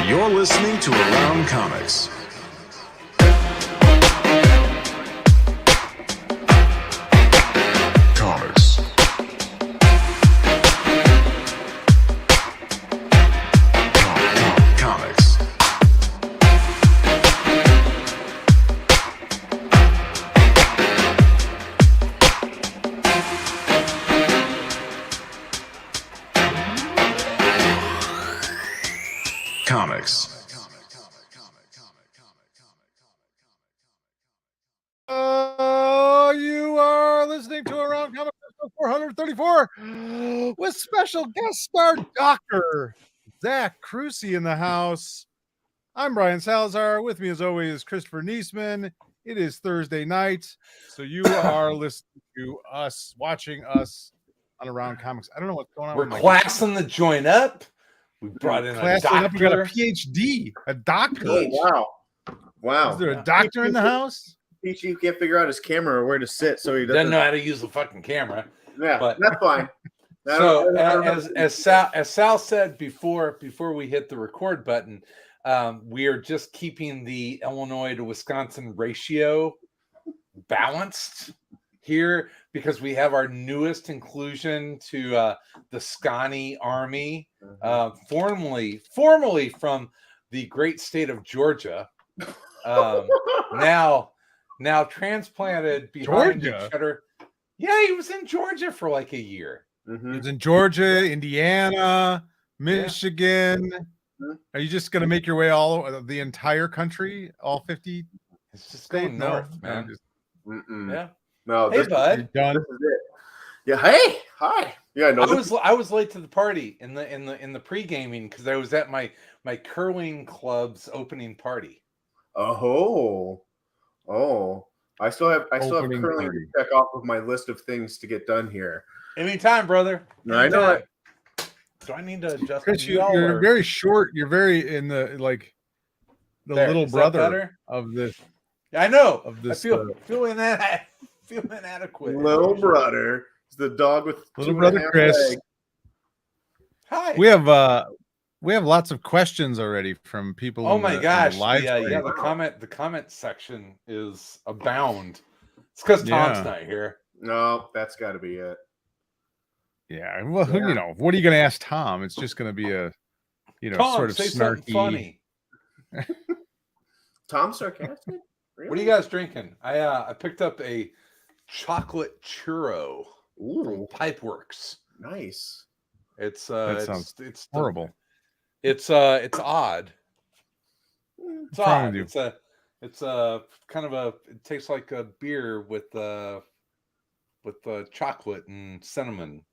You're listening to Around Comics. Comics. Comics. Comics. You are listening to Around Comics 434 with special guest star Dr. Zack Kruse in the house. I'm Brian Salazar. With me, as always, Christopher Niesman. It is Thursday night, so you are listening to us, watching us on Around Comics. I don't know what's going on. We're classing the joint up. We brought in a doctor. We got a PhD, a doctor. Oh, wow. Is there a doctor in the house? Peachy can't figure out his camera or where to sit, so he doesn't know how to use the fucking camera. Yeah, but that's fine. So as Sal said before we hit the record button, we are just keeping the Illinois to Wisconsin ratio balanced here because we have our newest inclusion to the Scani Army, formerly from the great state of Georgia, now transplanted behind each other. Yeah, he was in Georgia for like a year. Mm-hmm. He was in Georgia, Indiana, Michigan. Yeah. Are you just going to make your way all the entire country, all 50? It's just going north, man. Yeah. No, hey, bud. This is it. Yeah. Hey. Hi. Yeah. No. I was late to the party in the pre-gaming because I was at my curling club's opening party. Oh. I still have curling to check off of my list of things to get done here. Anytime, brother. Anytime. I know it. Do I need to adjust? Chris, you're very short. You're very in the little brother of this. I know. Of this, I feel inadequate. Little brother is the dog with little brother Chris. Legs. Hi. We have lots of questions already from people. Oh my gosh! The comment section is abound. It's because Tom's not here. No, that's got to be it. Yeah, well, what are you going to ask Tom? It's just going to be a, Tom, sort of say snarky. Funny. Tom sarcastic? Really? What are you guys drinking? I picked up a chocolate churro from Pipeworks. Nice. It's horrible. It's odd. It's odd. It's a kind of it tastes like a beer with chocolate and cinnamon.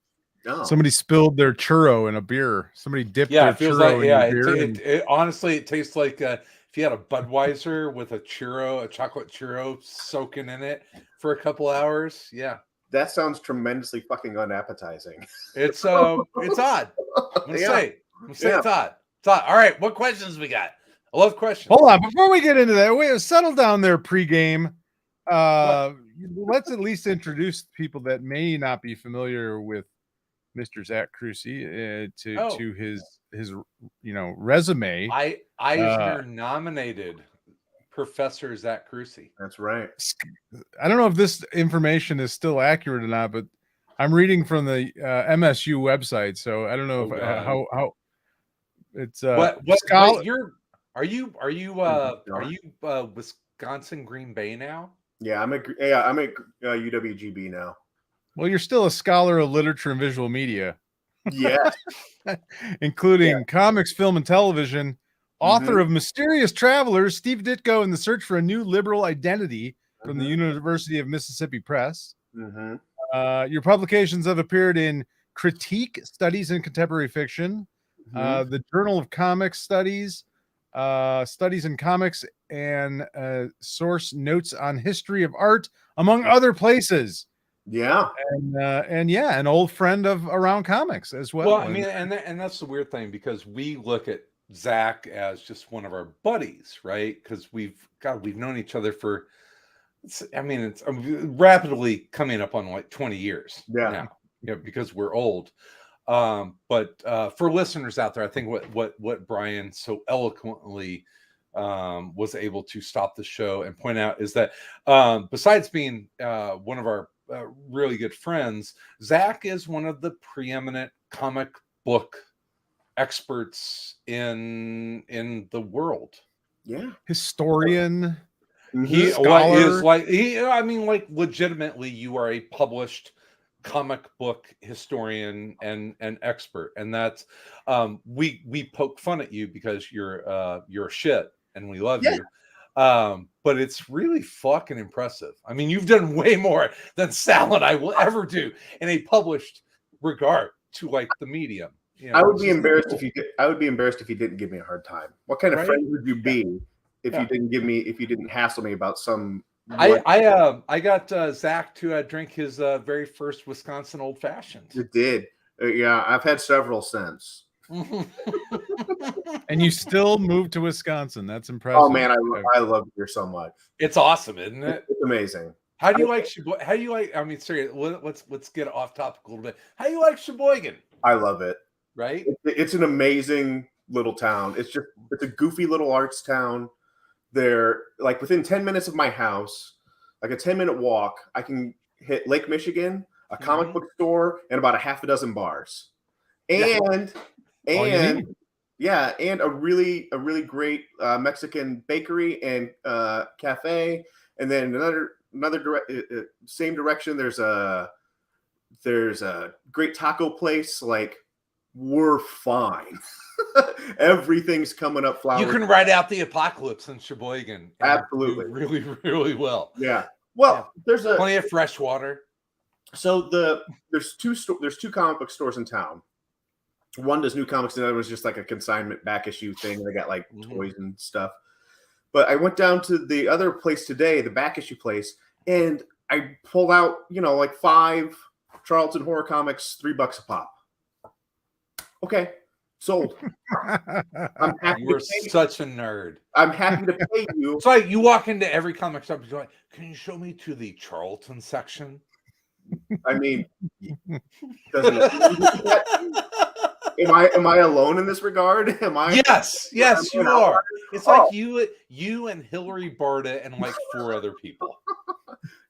Oh. Somebody spilled their churro in a beer. Somebody dipped their churro in beer. Honestly, it tastes like if you had a Budweiser with a chocolate churro soaking in it for a couple hours. Yeah. That sounds tremendously fucking unappetizing. It's odd. I'm gonna say it's odd. It's odd. All right, what questions we got? I love questions. Hold on, before we get into that, wait, settle down there pregame. Let's at least introduce people that may not be familiar with Mr. Zack Kruse to his resume. Eisner nominated Professor Zack Kruse. That's right. I don't know if this information is still accurate or not, but I'm reading from the MSU website, so I don't know how it's Are you Wisconsin Green Bay now? Yeah, I'm at UWGB now. Well, you're still a scholar of literature and visual media. Yeah. Including comics, film, and television. Author of Mysterious Travelers, Steve Ditko and the Search for a New Liberal Identity from the University of Mississippi Press. Your publications have appeared in Critique, Studies in Contemporary Fiction, the Journal of Comics Studies, Studies in Comics, and Source Notes on History of Art, among other places. Yeah. And an old friend of Around Comics as well. Well, I mean, and that's the weird thing, because we look at Zach as just one of our buddies, right? Because we've known each other for, it's rapidly coming up on like 20 years now, because we're old. But for listeners out there, I think what Brian so eloquently was able to stop the show and point out is that besides being one of our really good friends, Zach is one of the preeminent comic book experts in the world. Yeah, historian. He Scholar. is like I mean, like legitimately, you are a published comic book historian and expert, and that's we poke fun at you because you're shit, and we love you. But it's really fucking impressive. I mean, you've done way more than Sal and I will ever do in a published regard to like the medium. You know, I would be embarrassed if you did. I would be embarrassed if you didn't give me a hard time. What kind of Right? friend would you be if you didn't hassle me about some? I got Zach to drink his very first Wisconsin old fashioned. You did. Yeah, I've had several since. And you still moved to Wisconsin. That's impressive. Oh man, I love it here so much. It's awesome, isn't it? It's amazing. How do you like Sheboygan? How do you like? I mean, sorry, let's get off topic a little bit. How do you like Sheboygan? I love it. Right? It's an amazing little town. It's a goofy little arts town. They're like within 10 minutes of my house, like a 10-minute walk, I can hit Lake Michigan, a comic book store, and about a half a dozen bars. And yeah, and a really great Mexican bakery and cafe. And then same direction, there's a great taco place. Like, we're fine. Everything's coming up flowers. You can ride out the apocalypse in Sheboygan. Absolutely. Really, really well. Yeah. Well, there's plenty of fresh water. So there's two comic book stores in town. One does new comics, and the other was just like a consignment back issue thing. They got like toys and stuff. But I went down to the other place today, the back issue place, and I pulled out, like 5 Charlton horror comics, $3 a pop. Okay, sold. I'm happy. You're such a nerd. I'm happy to pay you. It's like you walk into every comic shop, you're like, "Can you show me to the Charlton section?" I mean, Am I alone in this regard? Am I? Yes, you are. It's like you and Hillary Barta and like 4 other people.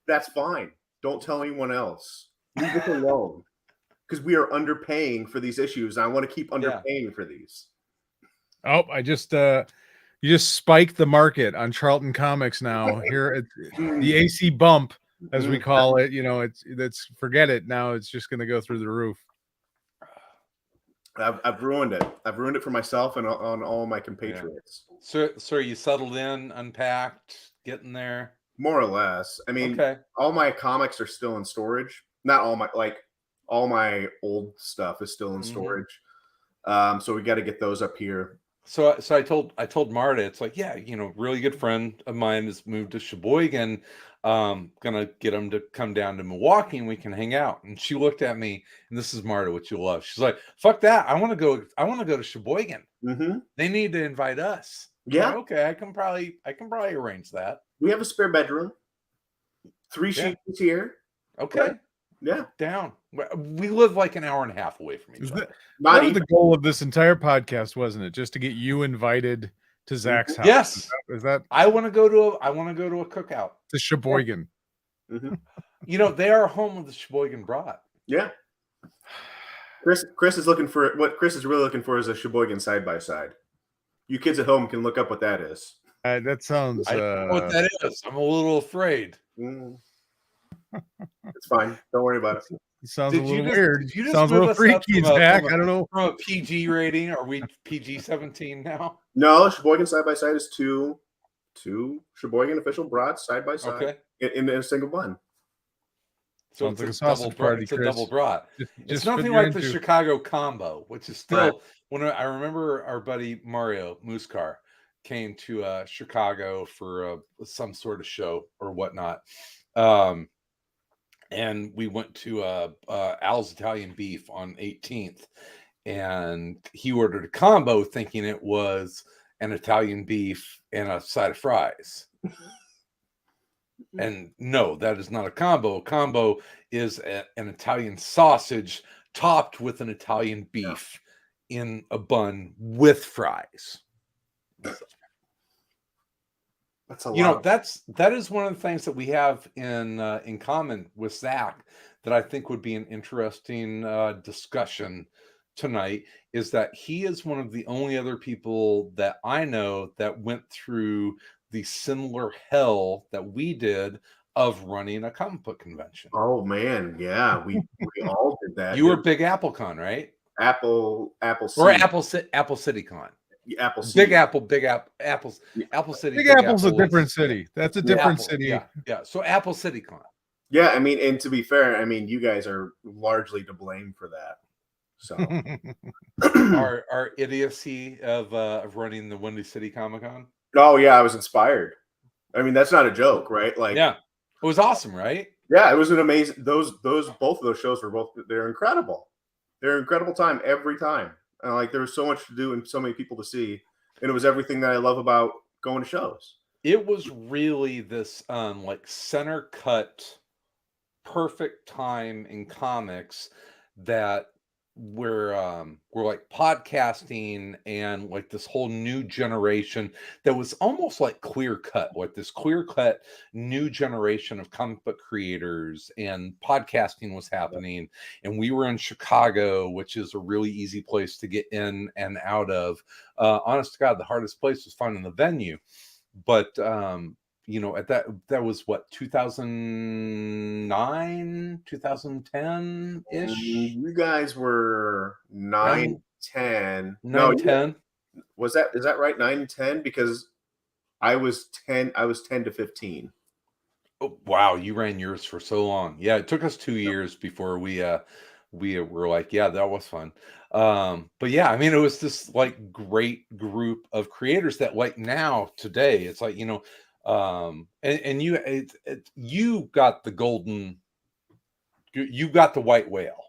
That's fine. Don't tell anyone else. Leave it alone. Because we are underpaying for these issues. I want to keep underpaying for these. Oh, I just you just spiked the market on Charlton Comics now. Here at the AC bump, as we call it. It's forget it now. It's just going to go through the roof. I've ruined it. I've ruined it for myself and on all my compatriots. Yeah. So you settled in, unpacked, getting there? More or less. I mean, all my comics are still in storage. Not all my all my old stuff is still in storage. So we got to get those up here. So I told Marta, it's like, yeah, really good friend of mine has moved to Sheboygan. Gonna get him to come down to Milwaukee and we can hang out. And she looked at me, and this is Marta, what you'll love. She's like, fuck that. I want to go to Sheboygan. They need to invite us. Yeah. Like, okay. I can probably arrange that. We have a spare bedroom. 3 sheets here. Okay. Yeah. Down. We live like an hour and a half away from each other. That was the goal of this entire podcast, wasn't it? Just to get you invited to Zach's house. Yes. Is that I want to go to a cookout. To Sheboygan. They are home of the Sheboygan brat. Yeah. Chris is looking for what Chris is really looking for is a Sheboygan side by side. You kids at home can look up what that is. That sounds. I don't know what that is. I'm a little afraid. It's fine. Don't worry about it. It sounds a little weird. Sounds a little freaky, Zach. I don't know. From a PG rating, are we PG-17 now? No, Sheboygan side by side is two Sheboygan official brats side by side in a single bun. So it's a sausage party. It's a double brat. It's nothing like the Chicago combo, which is still when I remember our buddy Mario Muscar came to Chicago for some sort of show or whatnot. And we went to Al's Italian Beef on 18th, and he ordered a combo thinking it was an Italian beef and a side of fries. And no, that is not a combo. A combo is an Italian sausage topped with an Italian beef in a bun with fries. That's a You know, lot. that is one of the things that we have in common with Zach that I think would be an interesting discussion tonight, is that he is one of the only other people that I know that went through the similar hell that we did of running a comic book convention. Oh man, yeah, we all did that. You were Big AppleCon, right? Apple Or Seed, Apple City Con. Apple Big Seed. Apple, Apples, Apple City, Big Big Apple's Apple a is- different city. That's a Yeah, different Apple, city. yeah. So Apple City Con. Yeah, I mean, and to be fair, I mean, you guys are largely to blame for that. So our idiocy of running the Windy City Comic Con. oh yeah, I was inspired. I mean, that's not a joke, right? Like, Yeah, it was awesome, right? yeah, it was an amazing. Those both of those shows were they're incredible. They're an incredible time every time. And like there was so much to do and so many people to see, and it was everything that I love about going to shows. It was really this like center cut, perfect time in comics that we're like podcasting and like this whole new generation that was almost like clear cut, like this clear cut new generation of comic book creators, and podcasting was happening, and we were in Chicago, which is a really easy place to get in and out of. Honest to God, the hardest place was finding the venue, but you know, at that was what, 2009, 2010 ish. You guys were 9, 10. 9, 10. Is that right? 9 and 10? Because I was 10 to 15. Oh, wow, you ran yours for so long. Yeah, it took us 2 years before we were like, yeah, that was fun. But yeah, I mean, it was this like great group of creators that like now today it's like, you know, and you got the white whale,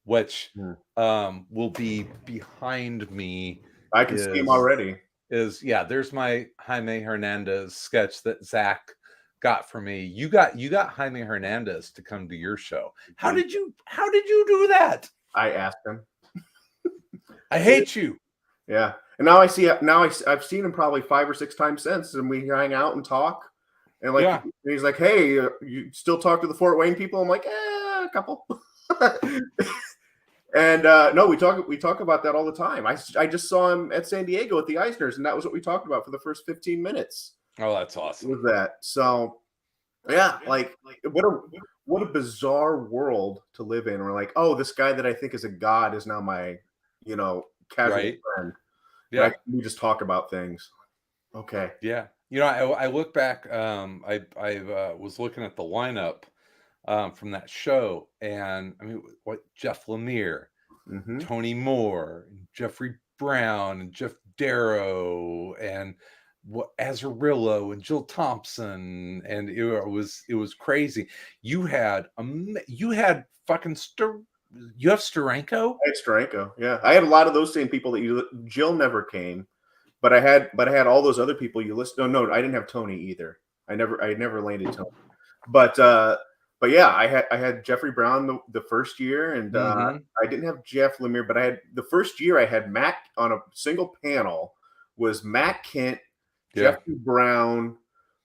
which will be behind me. I can see him already. There's my Jaime Hernandez sketch that Zach got for me. You got Jaime Hernandez to come to your show. How did you do that? I asked him. I hate you. Yeah. And now I've seen him probably 5 or 6 times since, and we hang out and talk. And like, Yeah. he's like, "Hey, you still talk to the Fort Wayne people?" I'm like, a couple. And no, we talk about that all the time. I just saw him at San Diego at the Eisners, and that was what we talked about for the first 15 minutes. Oh, that's awesome. With that, so yeah, like what a bizarre world to live in. We're like, oh, this guy that I think is a god is now my, casual friend. Yeah, Right? We just talk about things. Okay. Yeah. You know, I look back. I was looking at the lineup from that show, and I mean, what Jeff Lemire, Tony Moore, Jeffrey Brown, and Jeff Darrow, and Azzarillo and Jill Thompson, and it was crazy. You had fucking you have Steranko? I had Steranko, yeah. I had a lot of those same people that Jill never came, but I had all those other people you listed. No, I didn't have Tony either. I never landed Tony. But yeah, I had Jeffrey Brown the first year, and I didn't have Jeff Lemire, but I had the first year I had Matt on a single panel was Matt Kent, Jeffrey Brown.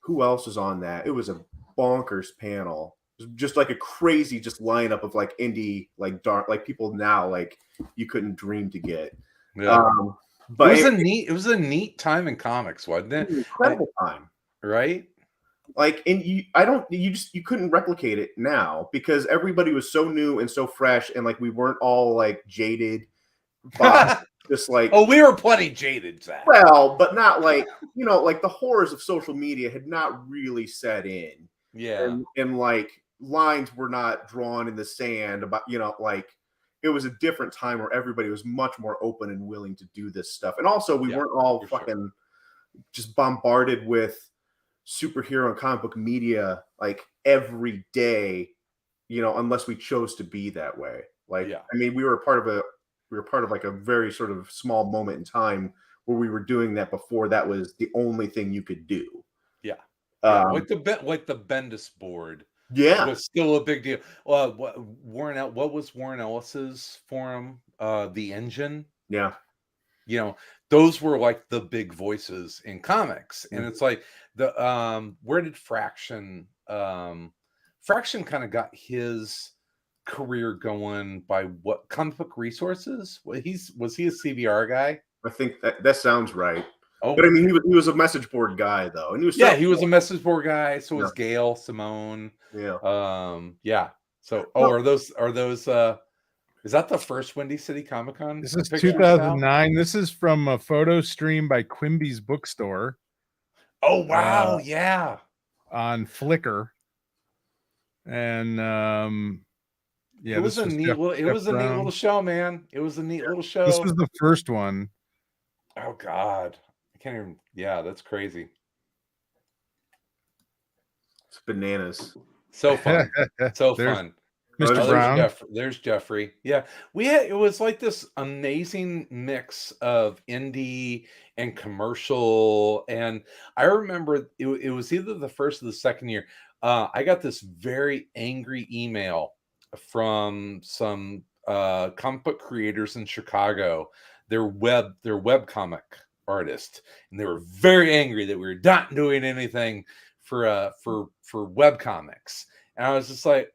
Who else was on that? It was a bonkers panel. It was just like a crazy lineup of like indie, like dark, like people now like you couldn't dream to get. Yeah. But it was a neat time in comics, wasn't it? Incredible time, right? Like, and you couldn't replicate it now because everybody was so new and so fresh, and like we weren't all like jaded. Just like, oh, we were plenty jaded, Zach. Well, but not like, like the horrors of social media had not really set in. Yeah. And like lines were not drawn in the sand about, like it was a different time where everybody was much more open and willing to do this stuff. And also we weren't all fucking just bombarded with superhero and comic book media like every day, unless we chose to be that way. Like, I mean, we were part of like a very sort of small moment in time where we were doing that before that was the only thing you could do. Yeah. Like the Bendis board Yeah. was still a big deal. What was Warren Ellis's forum? The Engine. Yeah. You know, those were like the big voices in comics, and it's like where did Fraction kind of got his career going by what comic book resources? Was he a CBR guy? I think that sounds right. Oh, but I mean, he was a message board guy though, and he was a message board guy. So was Gail Simone. Yeah. So are those is that the first Windy City Comic Con? This is 2009. This is from a photo stream by Quimby's Bookstore. Oh wow, yeah. On Flickr. And it was a neat little show, man. It was a neat little show. This was the first one. Oh God. I can't even that's crazy. It's bananas. So fun. So fun. Mr. Brown. There's Jeffrey. Yeah. It was like this amazing mix of indie and commercial. And I remember it was either the first or the second year. I got this very angry email from some comic book creators in Chicago. They're web comic artists, and they were very angry that we were not doing anything for web comics. And I was just like,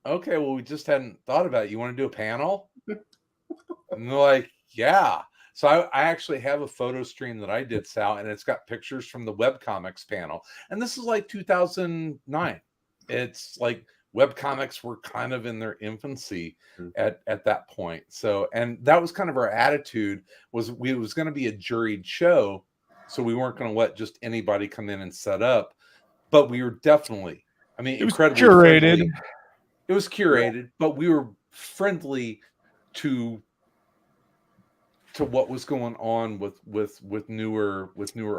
okay, well, we just hadn't thought about it. You want to do a panel? And they're like, yeah. So I actually have a photo stream that I did, Sal, and it's got pictures from the webcomics panel. And this is like 2009. It's like webcomics were kind of in their infancy at that point. So, and that was kind of our attitude, was it was going to be a juried show. So we weren't going to let just anybody come in and set up. But we were definitely, incredibly curated. Friendly. It was curated, but we were friendly to what was going on with newer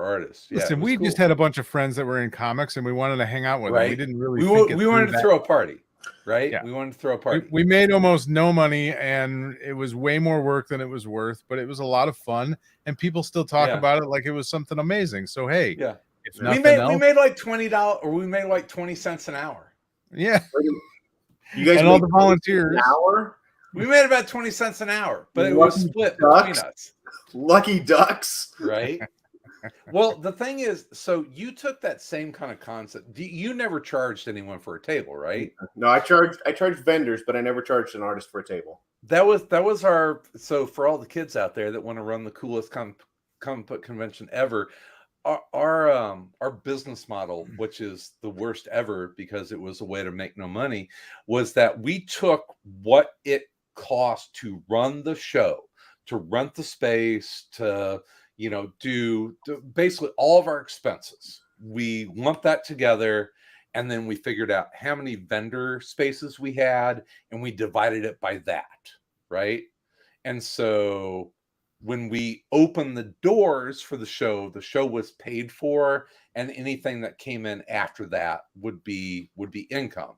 artists. Yeah, listen, we just had a bunch of friends that were in comics, and we wanted to hang out with them. We didn't really. We wanted to throw a party, right? Yeah. We wanted to throw a party. We made almost no money, and it was way more work than it was worth. But it was a lot of fun, and people still talk about it like it was something amazing. So hey, we made like $20, or we made like 20 cents an hour. Yeah. You guys and all the volunteers. An hour? We made about 20 cents an hour, but it was split between us. Lucky ducks. Right? Well, the thing is, so you took that same kind of concept. You never charged anyone for a table, right? No, I charged vendors, but I never charged an artist for a table. That was our, so for all the kids out there that want to run the coolest comic book convention ever, our business model, which is the worst ever because it was a way to make no money, was that we took what it cost to run the show, to rent the space, to do basically all of our expenses. We lumped that together, and then we figured out how many vendor spaces we had, and we divided it by that, right? And so when we opened the doors for the show was paid for, and anything that came in after that would be income.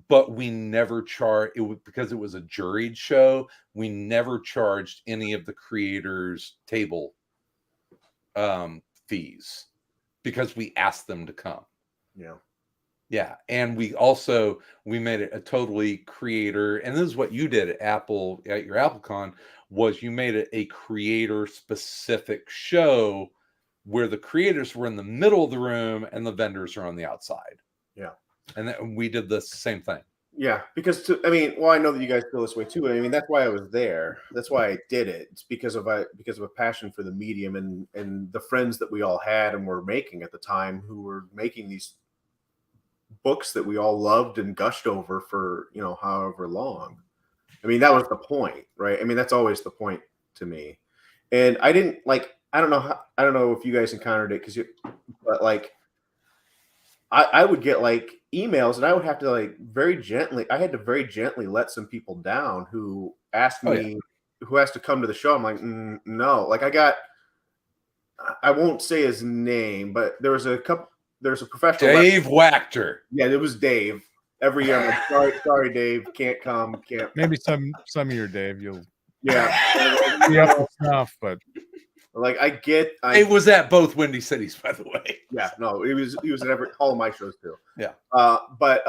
But we never charged because it was a juried show. We never charged any of the creators table fees because we asked them to come. Yeah. And we made it a totally creator, and this is what you did at your AppleCon, was you made it a creator specific show where the creators were in the middle of the room and the vendors are on the outside. Yeah. And then we did the same thing. Yeah, because I know that you guys feel this way too. That's why I was there. That's why I did it. It's because of a passion for the medium and the friends that we all had and were making at the time, who were making these books that we all loved and gushed over for however long. That was the point, right? That's always the point to me. And I didn't I don't know if you guys encountered it but I would get emails, and I would have to very gently let some people down who asked me who has to come to the show. I'm like, no. I won't say his name, but there's a professional Dave Wachter. Yeah, it was Dave. Every year I'm like, sorry Dave, can't come, can't. Maybe some year, Dave, you'll be up to snuff, but I was at both Windy Cities, by the way. Yeah, no, he was at all of my shows too. Yeah. But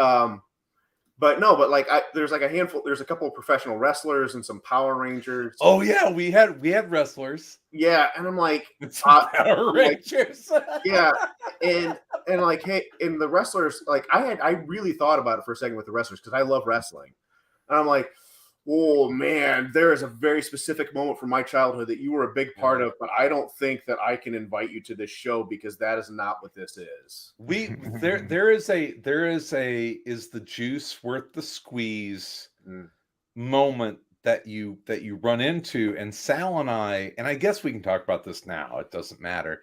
But no, but like there's like a handful. There's a couple of professional wrestlers and some Power Rangers. Oh yeah, we had wrestlers. Yeah, and I'm like, Power Rangers. Yeah, and like, hey, and the wrestlers, like, I really thought about it for a second with the wrestlers because I love wrestling, and I'm like, oh man, there is a very specific moment from my childhood that you were a big part of, but I don't think that I can invite you to this show because that is not what this is. There is the juice worth the squeeze moment that you run into, and Sal and I guess we can talk about this now, it doesn't matter.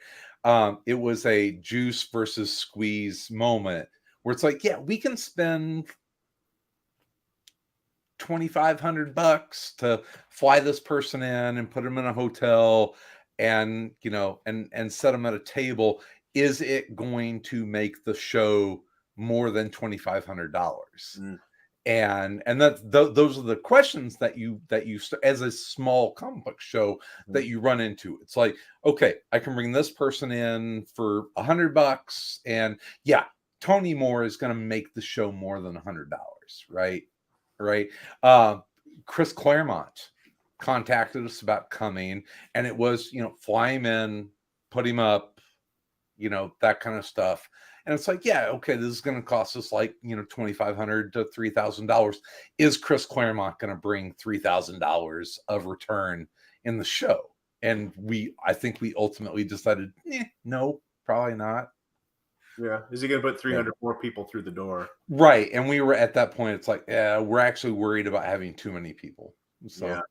It was a juice versus squeeze moment where it's like, yeah, we can spend $2,500 to fly this person in and put them in a hotel and and set them at a table. Is it going to make the show more than $2,500? And those are the questions that you as a small comic book show that you run into. It's like, okay, I can bring this person in for $100, and yeah, Tony Moore is going to make the show more than $100, right? Chris Claremont contacted us about coming, and it was, fly him in, put him up, that kind of stuff. And it's like, yeah, okay, this is going to cost us like, $2,500 to $3,000. Is Chris Claremont going to bring $3,000 of return in the show? And I think we ultimately decided, no, probably not. Yeah. Is he going to put 300 more people through the door? Right. And we were at that point, it's like, we're actually worried about having too many people. So yeah.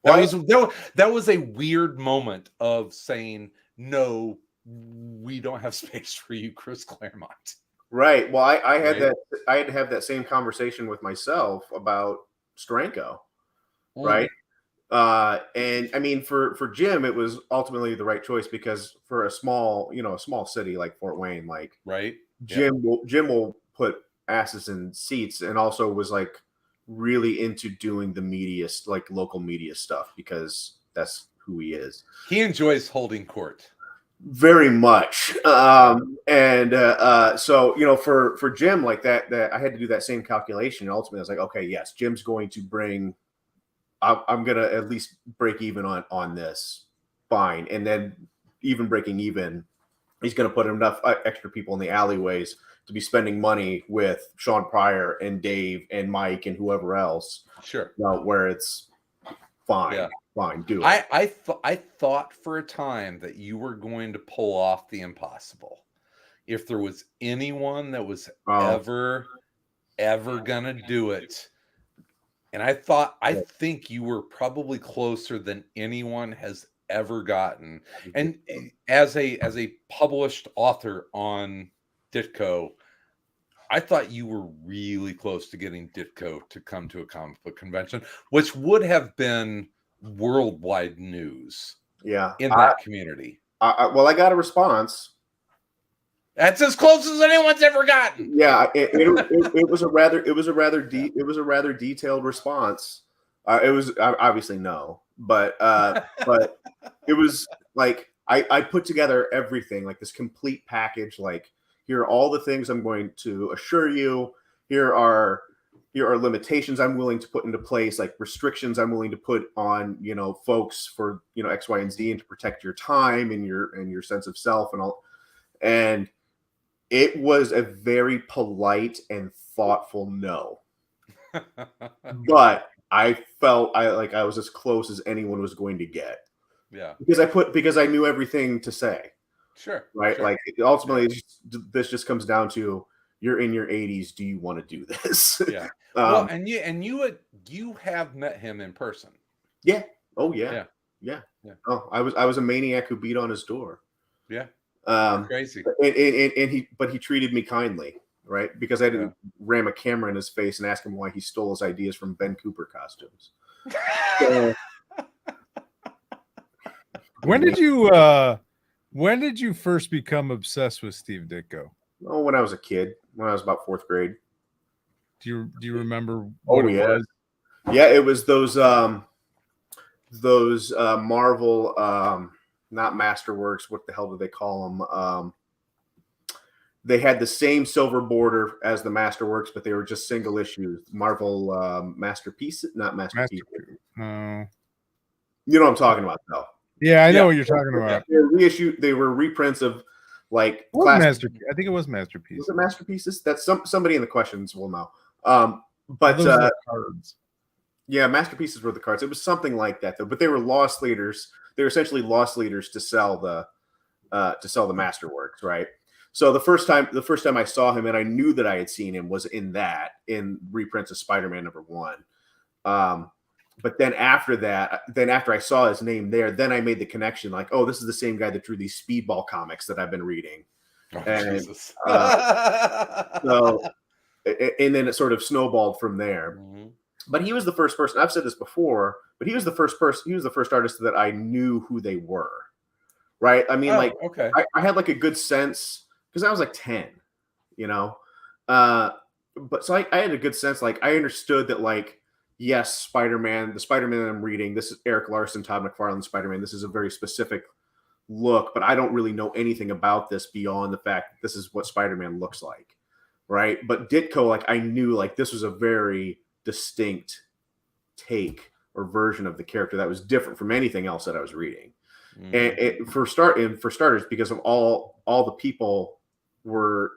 That was a weird moment of saying, no, we don't have space for you, Chris Claremont. Right. Well, I had to have that same conversation with myself about Steranko. Right. And I mean, for Jim, it was ultimately the right choice because for a small city like Fort Wayne, like, right, Jim will put asses in seats, and also was like really into doing the media, like local media stuff, because that's who he is. He enjoys holding court very much. So for Jim, like that I had to do that same calculation, and ultimately I was like, okay, yes, Jim's going to bring. I'm gonna at least break even on this, fine, and then even breaking even, he's gonna put enough extra people in the alleyways to be spending money with Sean Pryor and Dave and Mike and whoever else. Sure, where it's fine, fine, do it. I thought for a time that you were going to pull off the impossible. If there was anyone that was ever gonna do it. And I think you were probably closer than anyone has ever gotten. And as a published author on Ditko, I thought you were really close to getting Ditko to come to a comic book convention, which would have been worldwide news. Yeah, in that community. I got a response. That's as close as anyone's ever gotten. Yeah, it was a rather detailed response. It was obviously no, but it was like I put together everything, like this complete package. Like, here are all the things I'm going to assure you. Here are limitations I'm willing to put into place, like restrictions I'm willing to put on folks for X, Y, and Z, and to protect your time and your sense of self and all. And it was a very polite and thoughtful no. But I felt I was as close as anyone was going to get. Yeah. Because I knew everything to say. Sure. Right. Sure. Like, ultimately, this just comes down to, you're in your 80s. Do you want to do this? Yeah. Well, and you have met him in person. Yeah. Oh yeah. Yeah. Oh, I was a maniac who beat on his door. Yeah. Crazy. And he treated me kindly, right? Because I didn't ram a camera in his face and ask him why he stole his ideas from Ben Cooper costumes. When did you first become obsessed with Steve Ditko? Oh, when I was a kid, when I was about 4th grade. Do you remember what it was? Yeah, it was those Marvel, not Masterworks. What the hell do they call them? they had the same silver border as the Masterworks, but they were just single issues. Marvel Masterpiece, not Masterpiece. No. You know what I'm talking about, though. Yeah, I know what you're talking about. They were reissued. They were reprints of like I think it was Masterpiece. Was it Masterpieces? That's somebody in the questions will know. But those are cards. Yeah, Masterpieces were the cards. It was something like that, though. But they were loss leaders. They were essentially loss leaders to sell the Masterworks, right? So the first time I saw him, and I knew that I had seen him, was in reprints of Spider-Man #1. But then after I saw his name there, then I made the connection, like, oh, this is the same guy that drew these Speedball comics that I've been reading. Oh, and Jesus. And then it sort of snowballed from there. Mm-hmm. But he was the first person. I've said this before, but he was the first person. He was the first artist that I knew who they were. Right? I mean, okay. I had like a good sense because I was like 10, you know. But so I had a good sense. Like I understood that, like, yes, Spider-Man, the Spider-Man that I'm reading, this is Eric Larson, Todd McFarlane Spider-Man. This is a very specific look, but I don't really know anything about this beyond the fact that this is what Spider-Man looks like, right? But Ditko, like, I knew, like, this was a very distinct take or version of the character that was different from anything else that I was reading. Mm-hmm. And for starters, because of all the people were,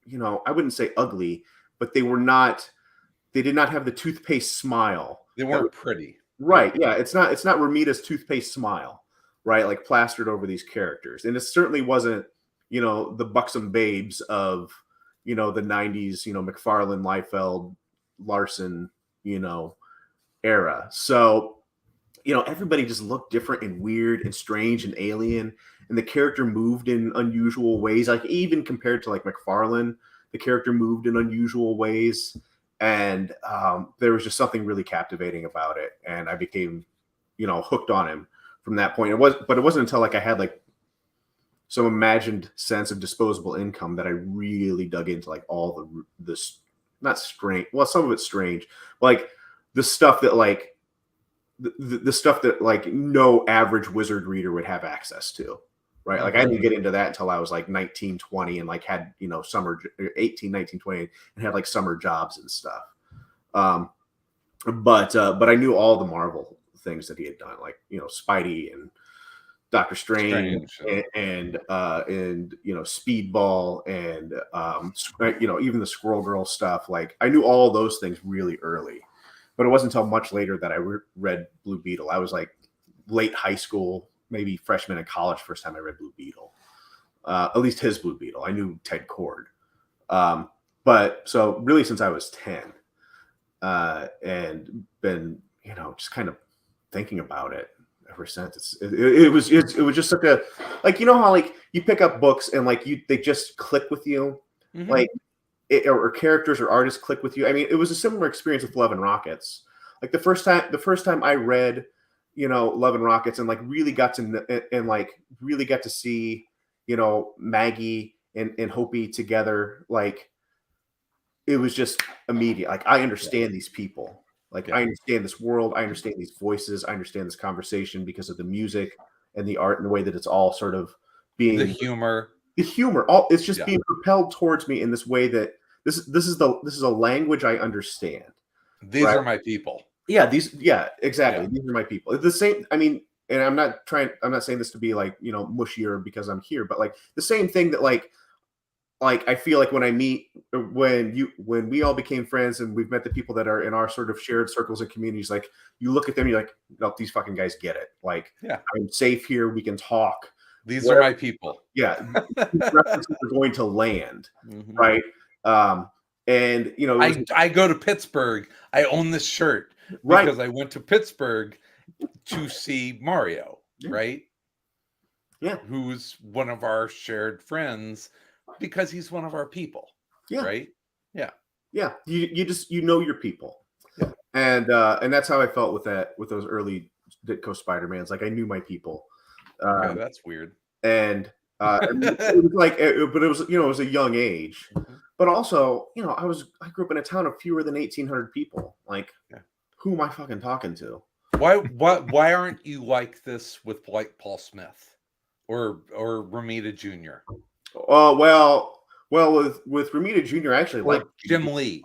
you know, I wouldn't say ugly, but they did not have the toothpaste smile. They weren't pretty. Right. Yeah. It's not Romita's toothpaste smile, right? Like plastered over these characters. And it certainly wasn't, you know, the buxom babes of, you know, the 90s, you know, McFarlane, Liefeld, Larson, you know, era. So, you know, everybody just looked different and weird and strange and alien. And the character moved in unusual ways. Like even compared to like McFarlane, the character moved in unusual ways. And there was just something really captivating about it. And I became, you know, hooked on him from that point. But it wasn't until like I had like some imagined sense of disposable income that I really dug into like all this, not strange. Well, some of it's strange, like the stuff that like the stuff that like no average Wizard reader would have access to. Right. Like I didn't get into that until I was like 19, 20 and like had, you know, 18, 19, 20 and had like summer jobs and stuff. But I knew all the Marvel things that he had done, like, you know, Spidey and Doctor Strange. And you know, Speedball and you know, even the Squirrel Girl stuff. Like I knew all those things really early, but it wasn't until much later that I read Blue Beetle. I was like late high school, maybe freshman in college, first time I read Blue Beetle. At least his Blue Beetle. I knew Ted Cord. But so really since I was 10, and been, you know, just kind of thinking about it ever since. It was just such a, like, you know how like you pick up books and like they just click with you, mm-hmm. like or characters or artists click with you. I mean, it was a similar experience with Love and Rockets. Like the first time I read, you know, Love and Rockets and like really got to see, you know, Maggie and Hopi together. Like it was just immediate. Like I understand these people. Like I understand this world. I understand these voices. I understand this conversation because of the music and the art and the way that it's all sort of being the humor. All it's just being propelled towards me in this way that this is a language I understand. These are my people. Exactly. Yeah. These are my people. It's the same. I mean, and I'm not saying this to be like, you know, mushier because I'm here, but like the same thing that like I feel like when we all became friends and we've met the people that are in our sort of shared circles and communities, like you look at them, you're like, no, these fucking guys get it. Like, I'm safe here. We can talk. These are my people. Yeah. References are going to land. Mm-hmm. Right. And you know, I go to Pittsburgh. I own this shirt because I went to Pittsburgh to see Mario, right? Yeah. Who's one of our shared friends because he's one of our people. Yeah. Right. Yeah. Yeah. You just, you know, your people. Yeah. And that's how I felt with those early Ditko Spider-Mans. Like I knew my people. That's weird. And it was like, but it was, you know, it was a young age, but also, you know, I grew up in a town of fewer than 1,800 people. Like, who am I fucking talking to? Why aren't you like this with like Paul Smith or Romita Jr.? Well, Well, with Ramita Jr., I actually Or like Jim Lee.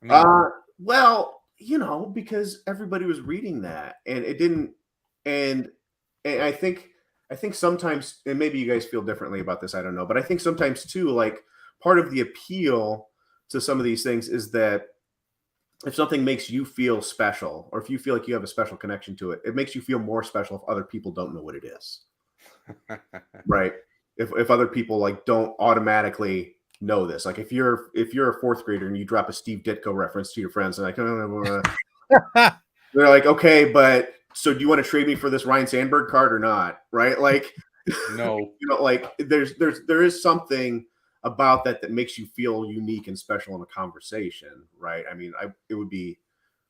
I mean, well, because everybody was reading that, and it didn't, and I think sometimes, and maybe you guys feel differently about this, I don't know, but I think sometimes too, like part of the appeal to some of these things is that if something makes you feel special, or if you feel like you have a special connection to it, it makes you feel more special if other people don't know what it is, right? If other people like don't automatically know this, like if you're a fourth grader and you drop a Steve Ditko reference to your friends, and like they're like, okay, but so do you want to trade me for this Ryan Sandberg card or not? Right? Like, no, like there is something about that makes you feel unique and special in a conversation, right? I mean, I would be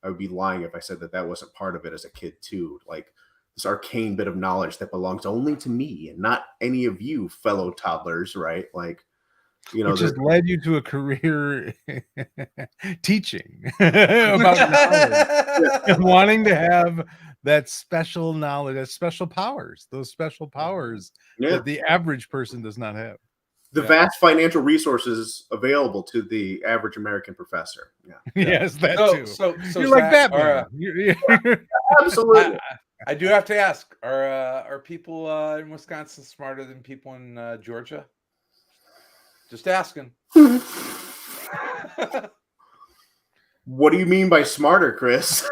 lying if I said that wasn't part of it as a kid too. Like this arcane bit of knowledge that belongs only to me and not any of you fellow toddlers, right? Like, which has led you to a career teaching about knowledge and wanting to have that special knowledge, that special powers, those special powers that the average person does not have. The vast financial resources available to the average American professor. Yeah. Yes, that too. So you're like Batman. Absolutely. I do have to ask: are people in Wisconsin smarter than people in Georgia? Just asking. What do you mean by smarter, Chris?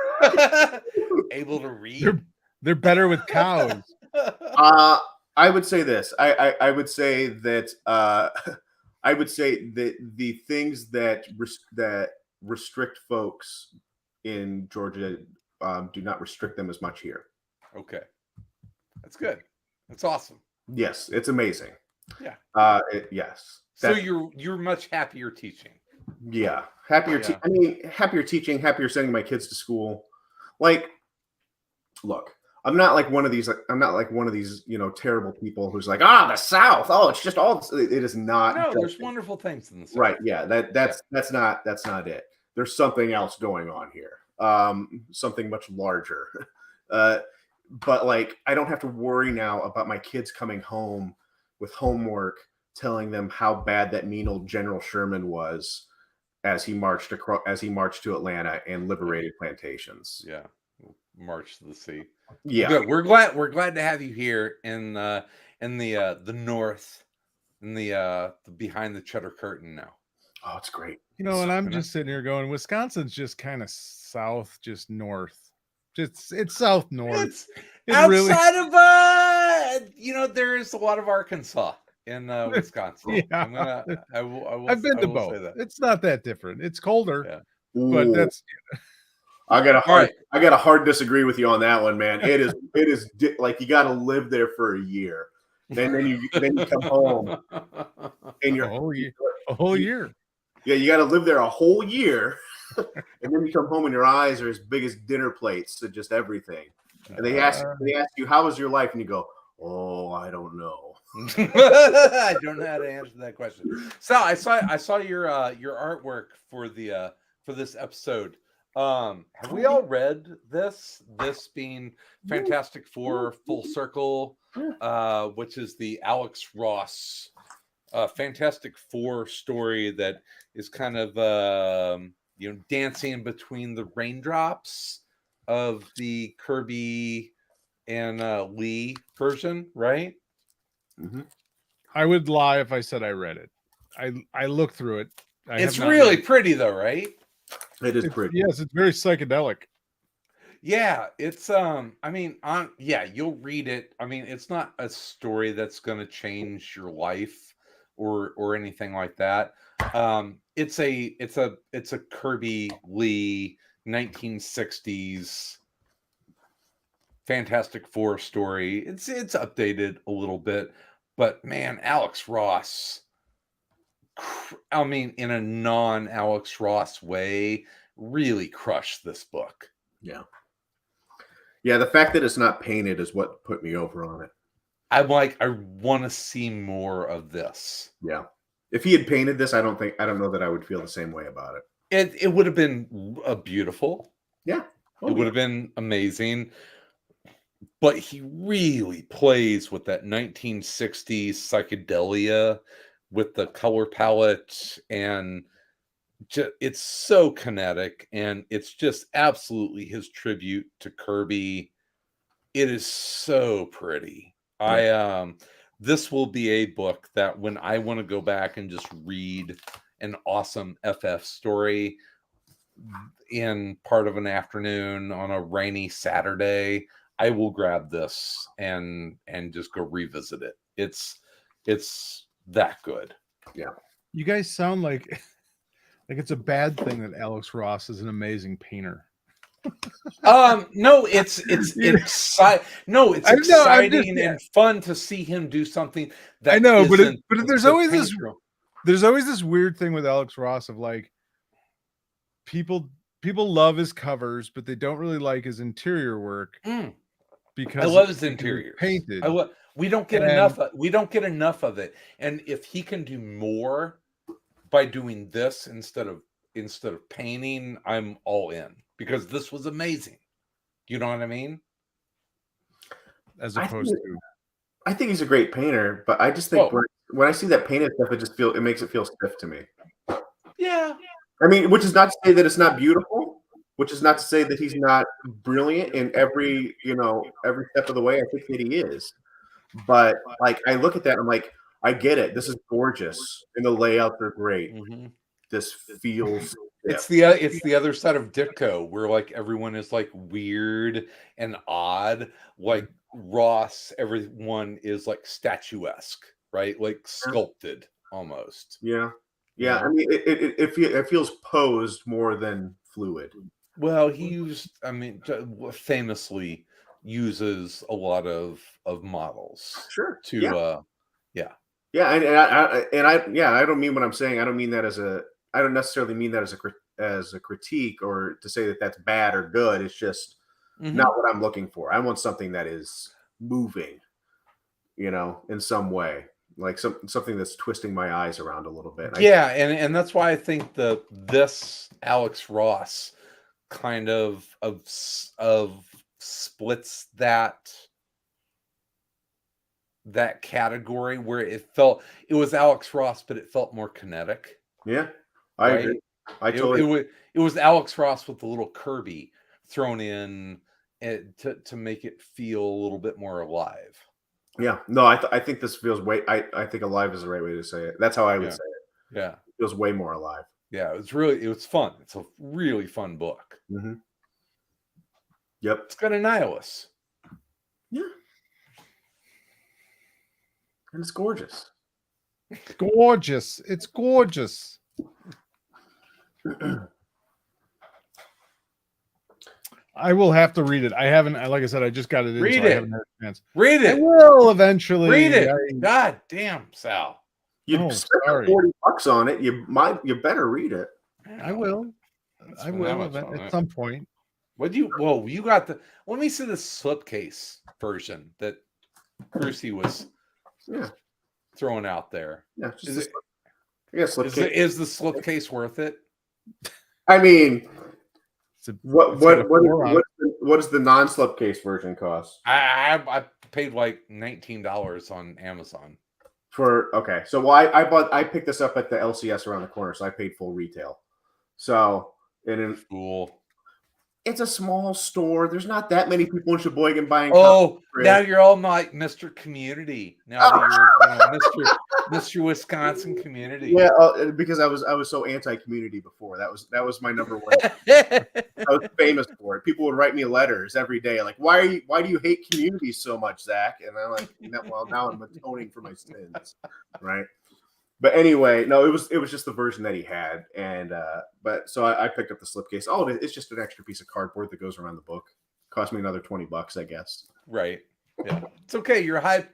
Able to read? They're better with cows. I would say this. I would say that I would say that the things that restrict folks in Georgia do not restrict them as much here. Okay, that's good. That's awesome. Yes, it's amazing. Yeah. Yes. So you're much happier teaching. Yeah, happier. I mean, happier teaching, happier sending my kids to school. Like, look, I'm not like one of these. Terrible people who's like, the South. Oh, it's just all. It is not. No, there's wonderful things in the South. Right. Yeah. That's not it. There's something else going on here. Something much larger. But like, I don't have to worry now about my kids coming home with homework telling them how bad that mean old General Sherman was as he marched to Atlanta and liberated plantations. Yeah, march to the sea. Yeah, good. We're glad to have you here in the north, in the behind the cheddar curtain now. Oh, it's great. And I'm just sitting here going, Wisconsin's just kind of south, just north. It's south north. It's outside of there is a lot of Arkansas in Wisconsin. Yeah. I've been to both. It's not that different. It's colder, but that's. I got to hard disagree with you on that one, man. It is like you got to live there for a year, and then you come home, and you're a whole year. Yeah, you got to live there a whole year, and then you come home and your eyes are as big as dinner plates to just everything. And they ask you, how was your life? And you go, oh, I don't know. I don't know how to answer that question. So I saw your artwork for this episode. Have we all read this? This being Fantastic Four Full Circle, which is the Alex Ross Fantastic Four story that is kind of dancing between the raindrops of the Kirby and Lee version, right? Mm-hmm. I would lie if I said I read it. I looked through it. It's really pretty though, right? It is pretty. Yes, it's very psychedelic. Yeah, it's you'll read it. I mean, it's not a story that's going to change your life or anything like that. It's a Kirby Lee 1960s Fantastic Four story. It's updated a little bit, but man, Alex Ross, I mean, in a non-Alex Ross way, really crushed this book. Yeah. Yeah, the fact that it's not painted is what put me over on it. I'm like, I want to see more of this. Yeah. If he had painted this, I don't know that I would feel the same way about it. It would have been beautiful. Yeah. It would have been amazing. But he really plays with that 1960s psychedelia with the color palette, and it's so kinetic, and it's just absolutely his tribute to Kirby. It is so pretty. This will be a book that when I want to go back and just read an awesome FF story in part of an afternoon on a rainy Saturday, I will grab this and just go revisit it. It's that good. Yeah. You guys sound like it's a bad thing that Alex Ross is an amazing painter. No, it's exciting and fun to see him do something that I know, but there's always this weird thing with Alex Ross of like people love his covers, but they don't really like his interior work because I love his interiors. Painted. We don't get enough of it. And if he can do more by doing this instead of painting, I'm all in, because this was amazing. You know what I mean? As opposed to, I think he's a great painter, but I just think when I see that painted stuff, it makes it feel stiff to me. Yeah. I mean, which is not to say that it's not beautiful, which is not to say that he's not brilliant in every step of the way. I think that he is. But like, I look at that, I'm like, I get it. This is gorgeous, and the layouts are great. Mm-hmm. This feels. It's the other side of Ditko, where like everyone is like weird and odd. Like Ross, everyone is like statuesque, right? Like sculpted almost. Yeah. Yeah, I mean, it feels posed more than fluid. Well, famously uses a lot of models. Sure. To yeah, and I don't mean what I'm saying. I don't necessarily mean that as a critique or to say that that's bad or good. It's just not what I'm looking for. I want something that is moving, in some way. Like something that's twisting my eyes around a little bit. And that's why I think this Alex Ross kind of splits that category, where it was Alex Ross, but it felt more kinetic. Yeah, I agree. It was Alex Ross with a little Kirby thrown in to make it feel a little bit more alive. Yeah, no, I think this feels I think alive is the right way to say it. That's how I would say it. Yeah, it feels way more alive. Yeah, it was fun. It's a really fun book. Mm-hmm. Yep, it's got a nihilist. Yeah, and it's gorgeous. Gorgeous. It's gorgeous. I will have to read it. I haven't, like I said, I just got it in. Read it. I haven't had a chance. Read it. I will eventually. Read it. God damn, Sal. You spent $40 on it. You better read it. I will. I will at some point. You got let me see the slipcase version that Kruse was throwing out there. Yeah. Is the slipcase worth it? I mean, what does the non-slipcase version cost? I paid like $19 on Amazon. So I picked this up at the LCS around the corner, so I paid full retail. So cool. It's a small store. There's not that many people in Sheboygan buying. Oh, now you're all like Mr. Community. Now you're Mr. Wisconsin Community. Yeah, because I was so anti-community before. That was my number one. I was famous for it. People would write me letters every day, like, why do you hate community so much, Zach? And I'm like, well, now I'm atoning for my sins, right? But anyway, no, it was just the version that he had, and so I picked up the slipcase. Oh, it's just an extra piece of cardboard that goes around the book. Cost me another $20, I guess. Right. Yeah, it's okay. You're a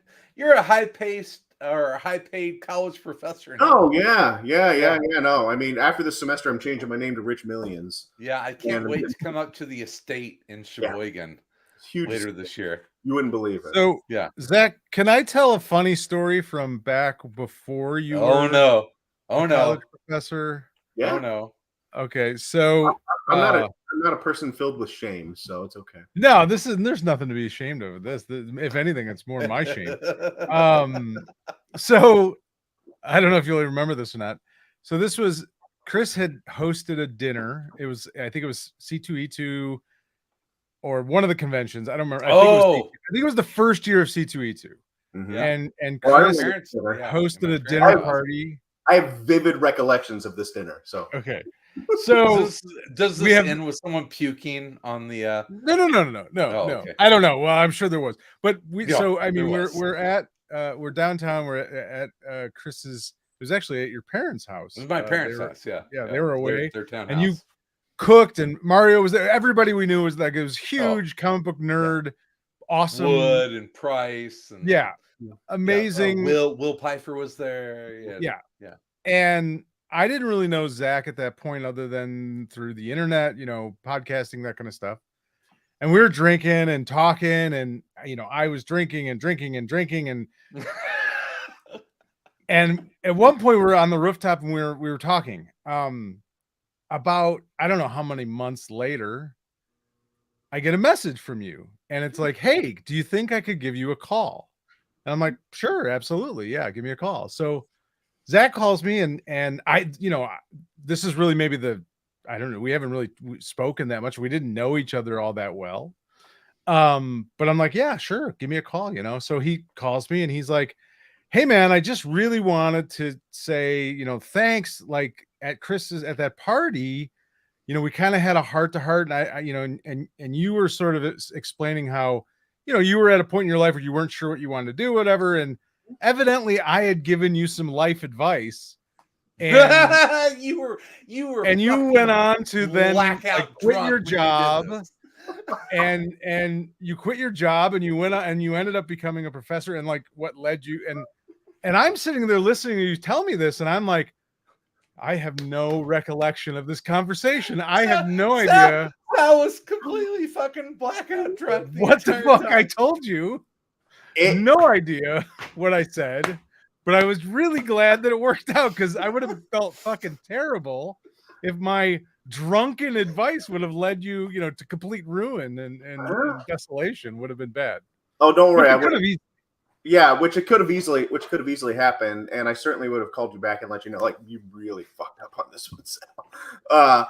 high-paid college professor now. Oh yeah. No, I mean, after this semester, I'm changing my name to Rich Millions. Yeah, I can't wait to come up to the estate in Sheboygan later this year. You wouldn't believe it. So, Zach, can I tell a funny story from back before you were a college professor? Yeah. Oh no. Okay, so I'm not a person filled with shame, so it's okay. No, there's nothing to be ashamed of this. If anything, it's more my shame. So I don't know if you'll remember this or not. So this was Chris had hosted a dinner. It was, I think it was C2E2 or one of the conventions. I don't remember. I think it was the first year of C2E2. Mhm. And Well, Chris hosted a dinner party. I have vivid recollections of this dinner. So okay. So does this end with someone puking on the No. Okay. I don't know. Well, I'm sure there was. But I mean we're downtown, we're at Chris's. It was actually at your parents' house. It was my parents' house, yeah. They were away. Their townhouse. And you cooked, and Mario was there. Everybody we knew was like, it was huge comic book nerd, awesome. Wood and Price and amazing. Will Pfeiffer was there. Yeah. And I didn't really know Zach at that point, other than through the internet, podcasting, that kind of stuff. And we were drinking and talking, and I was drinking and and at one point we were on the rooftop and we were talking. About, I don't know how many months later, I get a message from you, and it's like, hey, do you think I could give you a call? And I'm like, sure, absolutely, yeah, give me a call. So Zach calls me, and I, this is really maybe I don't know, we haven't really spoken that much. We didn't know each other all that well. But I'm like, yeah, sure, give me a call, So he calls me and he's like, hey man, I just really wanted to say, thanks. Like at Chris's, at that party, we kind of had a heart to heart, and and you were sort of explaining how, you were at a point in your life where you weren't sure what you wanted to do, whatever. And evidently I had given you some life advice, and you were, and you went on to then quit your job. And you quit your job and you went on and you ended up becoming a professor, and like what led you, and I'm sitting there listening to you tell me this, and I'm like, I have no recollection of this conversation. I have no idea. I was completely fucking blackout drunk. What the fuck I told you? No idea what I said, but I was really glad that it worked out, because I would have felt fucking terrible if my drunken advice would have led you, to complete ruin and desolation. Would have been bad. Oh, don't worry. Which could have easily happened, and I certainly would have called you back and let you know, like, you really fucked up on this one, Sal.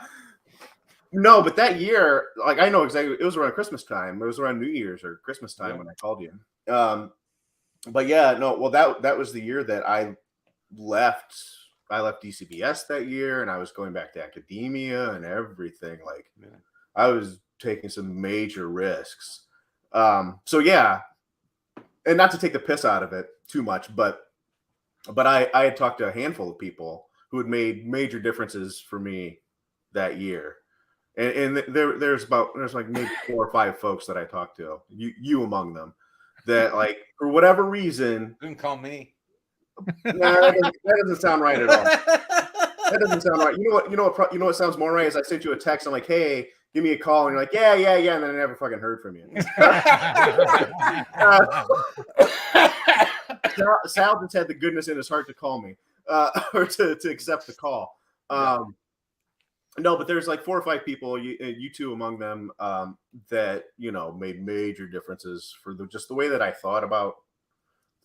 No, but that year, like, I know exactly. It was around Christmas time. It was around New Year's or Christmas time when I called you. But yeah, no. Well, that was the year that I left. I left DCBS that year, and I was going back to academia and everything. Like, I was taking some major risks. So yeah. And not to take the piss out of it too much, but I had talked to a handful of people who had made major differences for me that year, and there's like maybe 4 or 5 folks that I talked to, you among them, that like for whatever reason didn't call me. Nah, that doesn't sound right at all. That doesn't sound right. You know what sounds more right is I sent you a text. I'm like, hey, give me a call, and you're like, yeah, and then I never fucking heard from you. Sal just had the goodness in his heart to call me, or to accept the call. No, but there's like 4 or 5 people, you two among them, that made major differences for just the way that I thought about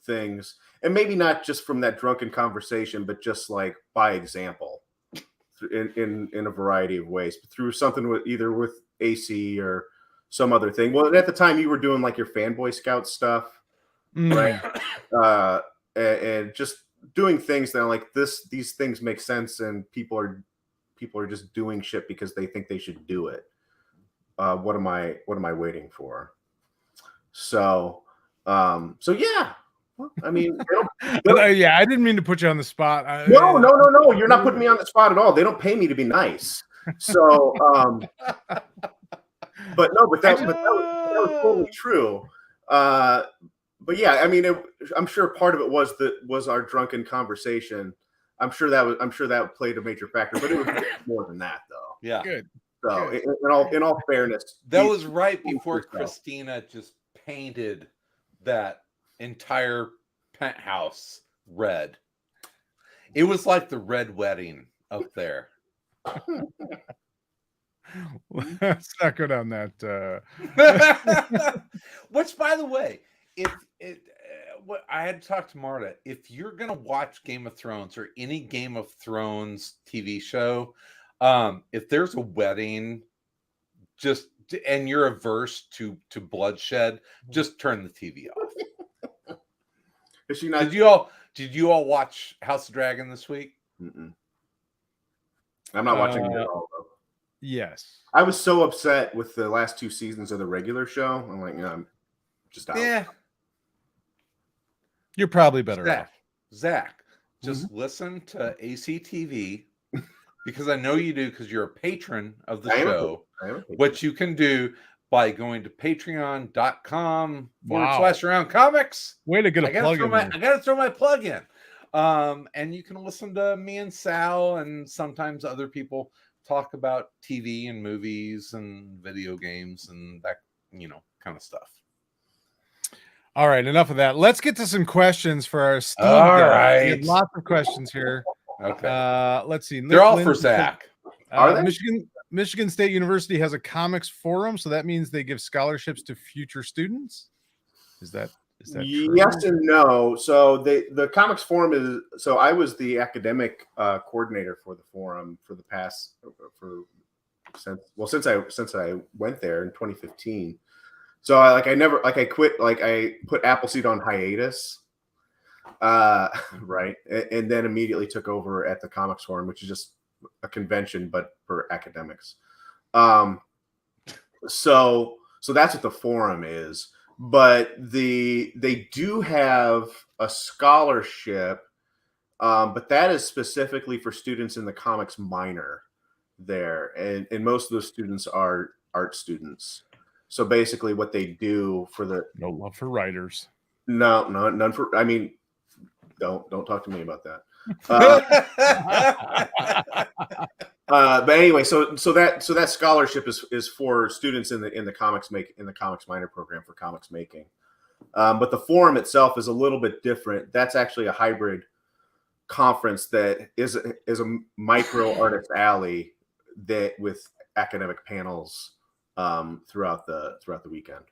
things, and maybe not just from that drunken conversation, but just like by example. In a variety of ways, but through something with AC or some other thing. Well, at the time you were doing like your fanboy scout stuff, right? And just doing things that are like these things make sense, and people are just doing shit because they think they should do it. What am I waiting for? So yeah. I mean, I didn't mean to put you on the spot. No. You're not putting me on the spot at all. They don't pay me to be nice. So, but that was totally true. But yeah, I mean, I'm sure part of it was our drunken conversation. I'm sure that played a major factor, but it was more than that, though. Yeah, good. So, in all fairness, that was right before Christina just painted that entire penthouse red. It was like the red wedding up there. Let's not go down that. Which, by the way, what I had to talk to Marta. If you're gonna watch Game of Thrones or any Game of Thrones TV show, if there's a wedding, and you're averse to bloodshed, just turn the TV off. Is she not? Did you all watch House of Dragon this week? Mm-mm. I'm not watching it at all, though. Yes. I was so upset with the last 2 seasons of the regular show. I'm like, I'm just out. Yeah. You're probably better off. Zach, just listen to ACTV because I know you do because you're a patron of the show. What you can do by going to patreon.com/around comics. Way to get a plug in. I gotta throw my plug in. And you can listen to me and Sal and sometimes other people talk about TV and movies and video games and that, kind of stuff. All right, enough of that. Let's get to some questions for our esteemed All guest. right. We have lots of questions here. Okay. Let's see. They're all for Zach. Are they? Michigan State University has a comics forum, so that means they give scholarships to future students. Is that true? Yes and no. So the comics forum is. So I was the academic coordinator for the forum for the past since I went there in 2015. So I quit. Like I put Appleseed on hiatus, right, and then immediately took over at the comics forum, which is just a convention but for academics. So that's what the forum is. But they do have a scholarship, but that is specifically for students in the comics minor there, and most of those students are art students. So basically, what they do for the no love for writers. No, none for. I mean, don't talk to me about that. But anyway, so that scholarship is for students in the comics minor program for comics making. But the forum itself is a little bit different. That's actually a hybrid conference that is a micro artist alley that with academic panels throughout the weekend.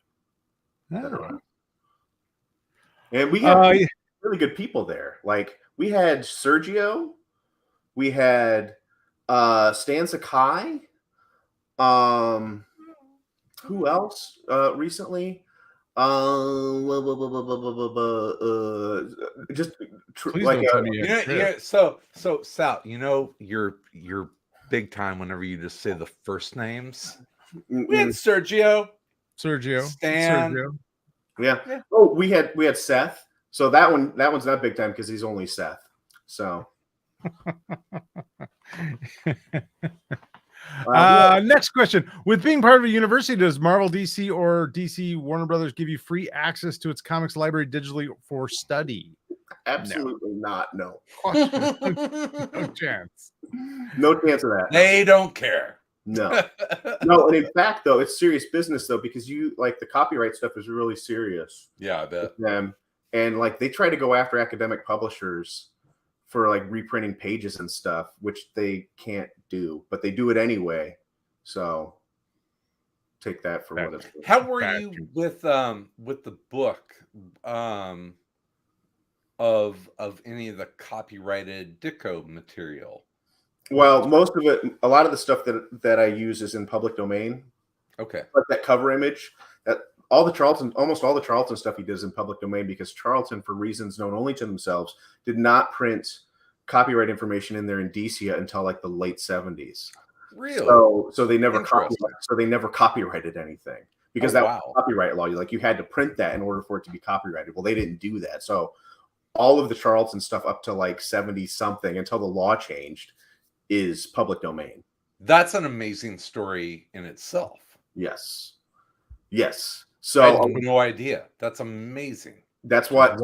Oh. And we have really good people there. Like we had Sergio, we had Stan Sakai. Who else recently? So Sal, you're big time whenever you just say the first names. We had Sergio, Stan. Sergio. Yeah. Oh, we had Seth. So that one's not big time because he's only Seth. So next question. With being part of a university, does Marvel, DC, or DC Warner Brothers give you free access to its comics library digitally for study? Absolutely not. No. No chance. No chance of that. They don't care. No. No, and in fact, though, it's serious business, though, because the copyright stuff is really serious. Yeah, I bet. And they try to go after academic publishers for reprinting pages and stuff, which they can't do, but they do it anyway. So take that for what it's worth. How were you with the book of any of the copyrighted Ditko material? Well, most of it, a lot of the stuff that I use is in public domain. Okay. Like that cover image, almost all the Charlton stuff he does in public domain because Charlton, for reasons known only to themselves, did not print copyright information in their indicia until the late 70s. Really? So they never copyrighted anything because that was copyright law. You had to print that in order for it to be copyrighted. Well, they didn't do that. So all of the Charlton stuff up to 70 something until the law changed is public domain. That's an amazing story in itself. Yes. So I had no idea. That's amazing. That's why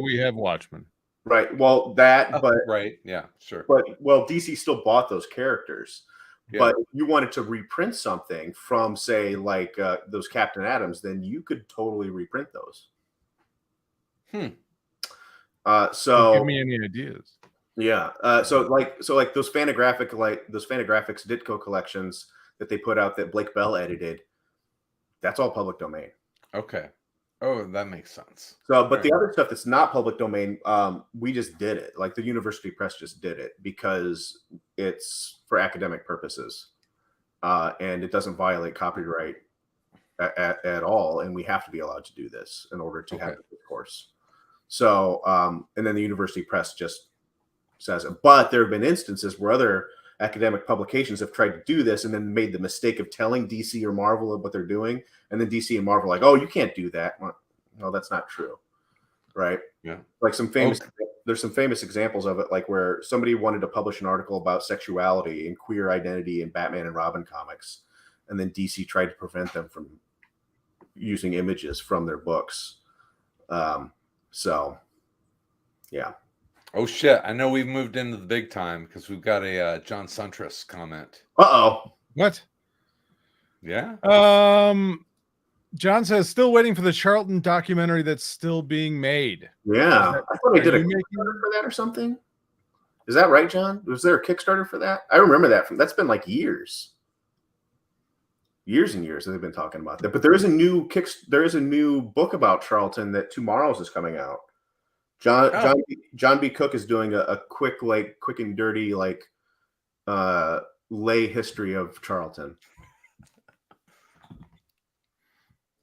we have Watchmen. Right. Well, but right. Yeah, sure. But DC still bought those characters. Yeah. But if you wanted to reprint something from, say, those Captain Atoms, then you could totally reprint those. So don't give me any ideas. Yeah. So those Fantagraphics Ditko collections that they put out that Blake Bell edited, that's all public domain. Okay. Oh, that makes sense. So, but the other stuff that's not public domain, we just did it. Like the university press just did it because it's for academic purposes, and it doesn't violate copyright at all. And we have to be allowed to do this in order to have the course. So, and then the university press just says it. But there have been instances where other academic publications have tried to do this and then made the mistake of telling DC or Marvel what they're doing, and then DC and Marvel are like, oh, you can't do that. Well, no, that's not true, right? Yeah. Like there's some famous examples of it, like where somebody wanted to publish an article about sexuality and queer identity in Batman and Robin comics, and then DC tried to prevent them from using images from their books. So, yeah. Oh shit! I know we've moved into the big time because we've got a John Suntress comment. What? Yeah. John says still waiting for the Charlton documentary that's still being made. Yeah, I thought I did a Kickstarter for that or something. Is that right, John? Was there a Kickstarter for that? I remember that that's been like years and years that they've been talking about that. But there is a new book about Charlton that tomorrow's is coming out. John B. Cook is doing a quick and dirty lay history of Charlton.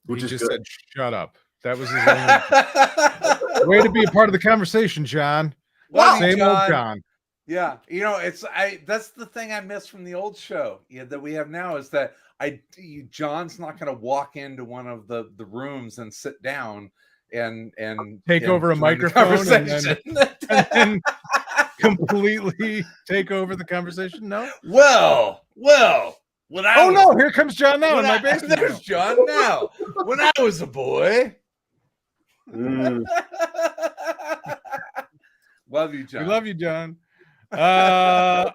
Which just said, "Shut up." That was his only way to be a part of the conversation, John. Well, Same old John. Yeah, that's the thing I miss from the old show that we have now is that John's not going to walk into one of the rooms and sit down and take over a microphone and then completely take over the conversation. No. Well. No! Here comes John now in my basement. There's John now. When I was a boy. Love you, John. We love you, John. Are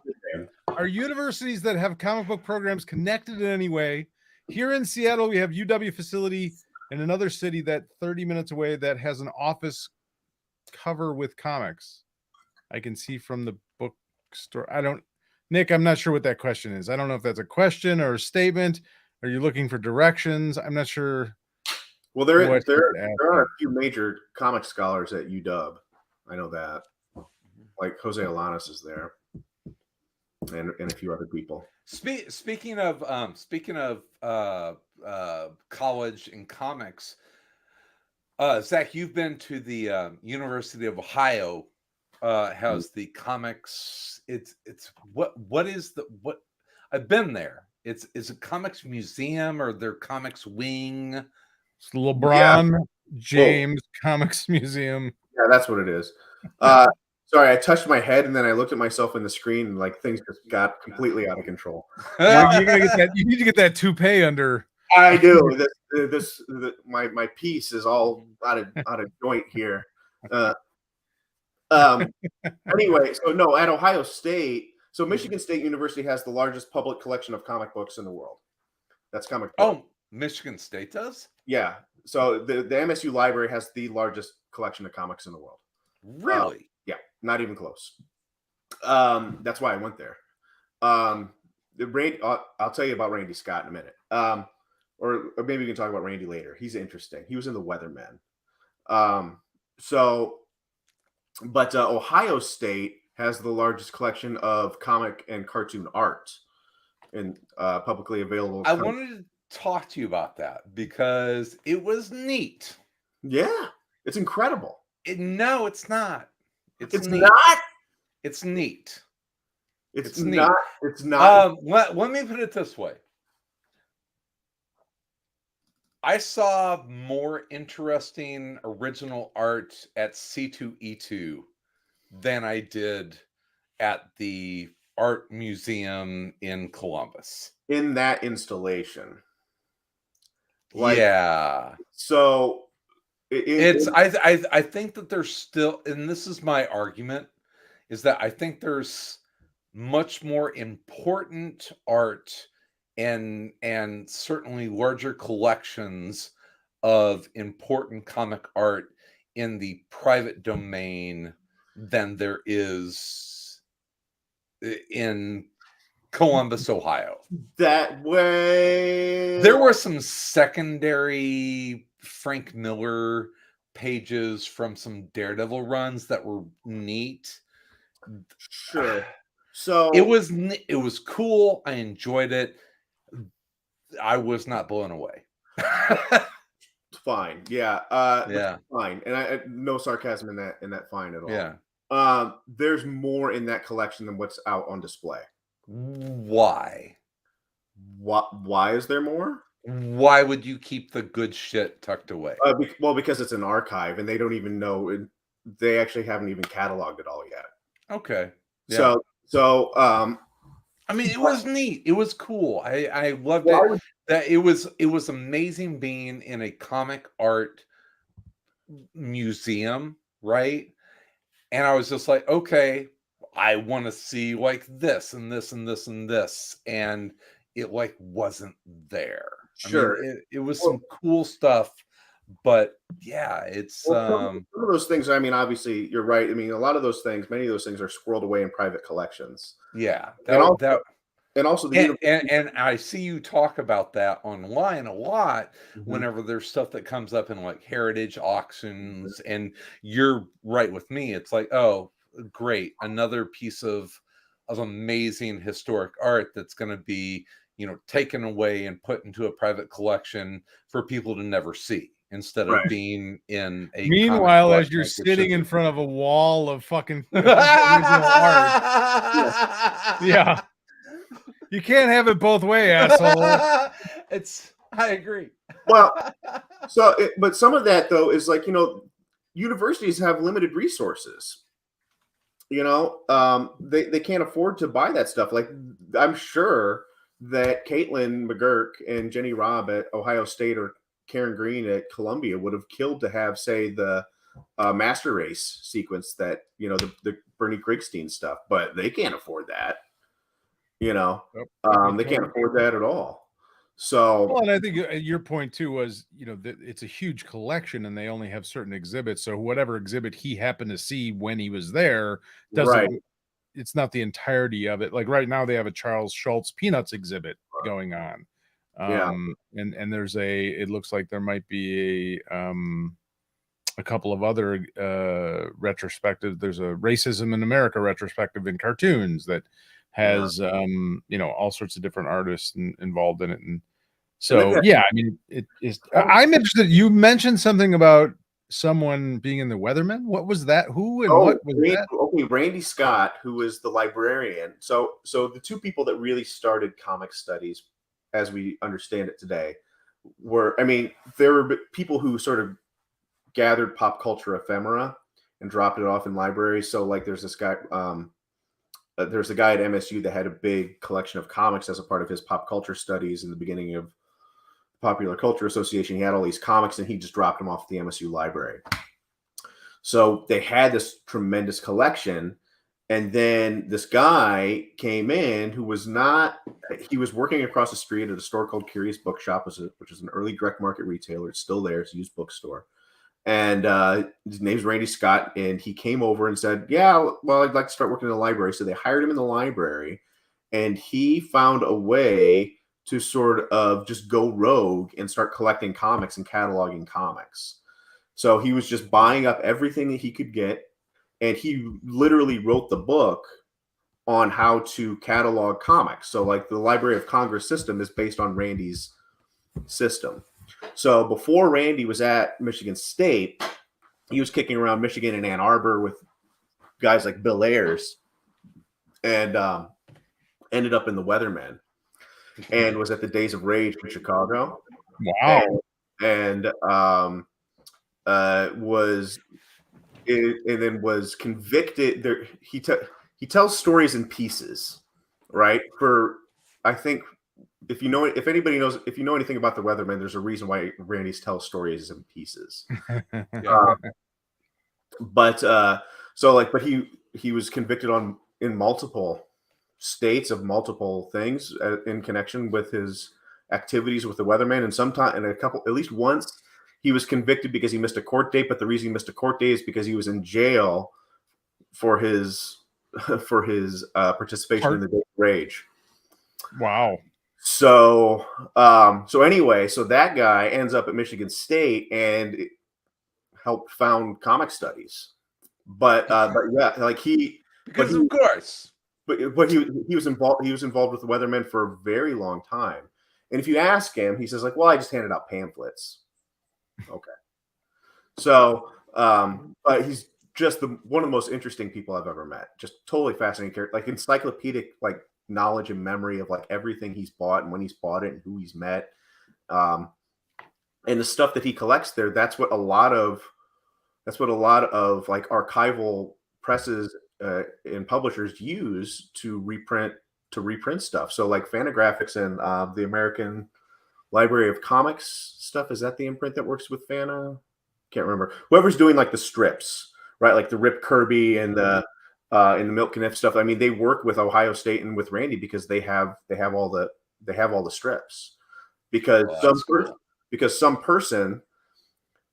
universities that have comic book programs connected in any way? Here in Seattle, we have UW facility in another city that 30 minutes away that has an office cover with comics. I can see from the bookstore. Nick, I'm not sure what that question is. I don't know if that's a question or a statement. Are you looking for directions? I'm not sure. Well, there are a few major comic scholars at UW. I know that. Like Jose Alanis is there, and a few other people. Speaking of college and comics, Zach, you've been to the University of Ohio. Has the comics? It's what I've been there. Is a comics museum or their comics wing? It's LeBron James Comics Museum. Yeah, that's what it is. Sorry, I touched my head and then I looked at myself in the screen and like things just got completely out of control. You're gonna get that. You need to get that toupee under. I do. My piece is all out of joint here. Anyway, so no, at Ohio State, so Michigan State University has the largest public collection of comic books in the world. That's comic book. Oh, Michigan State does? Yeah. So the MSU library has the largest collection of comics in the world. Really? Yeah, not even close. That's why I went there. I'll tell you about Randy Scott in a minute. Or maybe we can talk about Randy later. He's interesting. He was in the Weathermen. But Ohio State has the largest collection of comic and cartoon art and publicly available. I wanted to talk to you about that because it was neat. Yeah, it's incredible. No, it's not. It's neat. Not. It's neat. It's not. Neat. It's not. Let me put it this way. I saw more interesting original art at C2E2 than I did at the art museum in Columbus. In that installation. Yeah. So I think that there's still, and this is my argument, is that I think there's much more important art and certainly larger collections of important comic art in the private domain than there is in Columbus, Ohio. That way. There were some secondary Frank Miller pages from some Daredevil runs that were neat. Sure. So it was cool. I enjoyed it. I was not blown away. fine. Yeah. Yeah. Fine. And I no sarcasm in that fine at all. Yeah. There's more in that collection than what's out on display. Why? Why is there more? Why would you keep the good shit tucked away? Well, because it's an archive and they don't even know. They actually haven't even cataloged it all yet. Okay. Yeah. So I mean, it was neat. It was cool. I loved it. That it was amazing being in a comic art museum, right? And I was just like, okay, I want to see like this and this and this and this, and it like wasn't there. Sure. I mean, it was some cool stuff, but yeah, it's some of those things. I mean, obviously, you're right. I mean, a lot of those things, many of those things, are squirreled away in private collections. Yeah, and also and I see you talk about that online a lot whenever there's stuff that comes up in like heritage auctions, and you're right with me. It's like, oh, great, another piece of amazing historic art that's going to be, you know, taken away and put into a private collection for people to never see, instead of being in a meanwhile, as you're sitting in front of a wall of fucking original art. Yeah. You can't have it both ways, asshole. I agree. Well, but some of that though is like, you know, universities have limited resources. You know, they can't afford to buy that stuff. Like, I'm sure that Caitlin McGurk and Jenny Robb at Ohio State or Karen Green at Columbia would have killed to have, say, the Master Race sequence that, you know, the Bernie Krigstein stuff, but they can't afford that. You know, they can't afford that at all. So, well, and I think your point too was, you know, that it's a huge collection and they only have certain exhibits. So whatever exhibit he happened to see when he was there doesn't, it's not the entirety of it. Like right now they have a Charles Schultz Peanuts exhibit going on. And there's it looks like there might be a couple of other retrospective. There's a Racism in America retrospective in cartoons that has you know, all sorts of different artists involved in it. And so I mean, it is. I'm interested. You mentioned something about someone being in the Weathermen. What was that? Who and what was that? Okay, Randy Scott, who was the librarian. So the two people that really started comic studies as we understand it today were, I mean, there were people who sort of gathered pop culture ephemera and dropped it off in libraries. So like there's this guy, there's a guy at MSU that had a big collection of comics as a part of his pop culture studies in the beginning of Popular Culture Association. He had all these comics and he just dropped them off at the MSU library. So they had this tremendous collection. And then this guy came in who was he was working across the street at a store called Curious Bookshop, which is an early direct market retailer. It's still there. It's a used bookstore. And his name's Randy Scott. And he came over and said, yeah, well, I'd like to start working in the library. So they hired him in the library. And he found a way to sort of just go rogue and start collecting comics and cataloging comics. So he was just buying up everything that he could get. And he literally wrote the book on how to catalog comics. So like the Library of Congress system is based on Randy's system. So before Randy was at Michigan State, he was kicking around Michigan and Ann Arbor with guys like Bill Ayers, and ended up in the Weathermen and was at the Days of Rage in Chicago. Wow. And then was convicted. There, he tells stories in pieces, right? For, I think, if you know anything about the Weathermen, there's a reason why Randy's tells stories in pieces. But he was convicted in multiple states of multiple things in connection with his activities with the Weathermen, and at least once he was convicted because he missed a court date. But the reason he missed a court date is because he was in jail for his participation in the Day of Rage. Wow. So anyway, so that guy ends up at Michigan State and helped found comic studies. But yeah, like Because of course. but he was involved with the Weathermen for a very long time. And if you ask him, he says like, well, I just handed out pamphlets. Okay. So but he's just one of the most interesting people I've ever met. Just totally fascinating character, like encyclopedic like knowledge and memory of like everything he's bought and when he's bought it and who he's met. And the stuff that he collects there, that's what a lot of like archival presses and publishers use to reprint stuff. So like Fantagraphics and the American Library of Comics stuff, is that the imprint that works with Fana? Can't remember. Whoever's doing like the strips, right? Like the Rip Kirby and the Milt Kniff stuff. I mean, they work with Ohio State and with Randy because they have all the strips. Because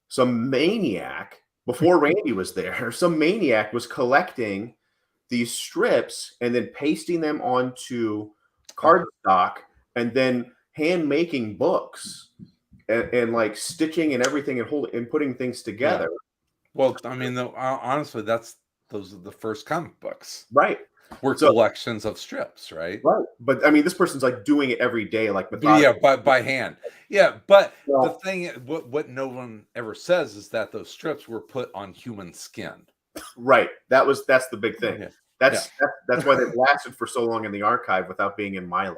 some maniac before Randy was there, some maniac was collecting these strips and then pasting them onto cardstock and then hand making books and like stitching and everything and putting things together. Yeah. Well, I mean, honestly, those are the first comic books, right? Were collections of strips, right? Right. But I mean, this person's like doing it every day, like by hand. Yeah, but the thing, what no one ever says is that those strips were put on human skin. Right. That's the big thing. Yeah. That's why they've lasted for so long in the archive without being in Mylar.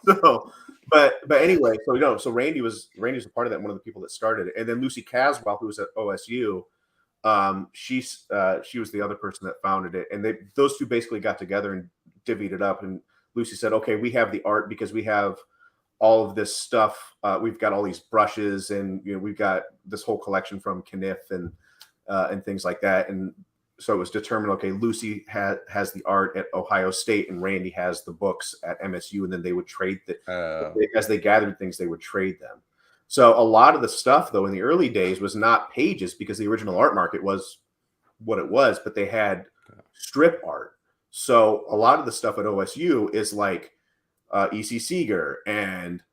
So, but anyway, so Randy was a part of that, one of the people that started it, and then Lucy Caswell, who was at OSU. She was the other person that founded it, and those two basically got together and divvied it up. And Lucy said, okay, we have the art because we have all of this stuff. We've got all these brushes, and we've got this whole collection from Kniff and things like that. And so it was determined, okay, Lucy has the art at Ohio State and Randy has the books at MSU, and then they would trade as they gathered things, they would trade them. So a lot of the stuff, though, in the early days was not pages because the original art market was what it was, but they had strip art. So a lot of the stuff at OSU is like E.C. Seeger and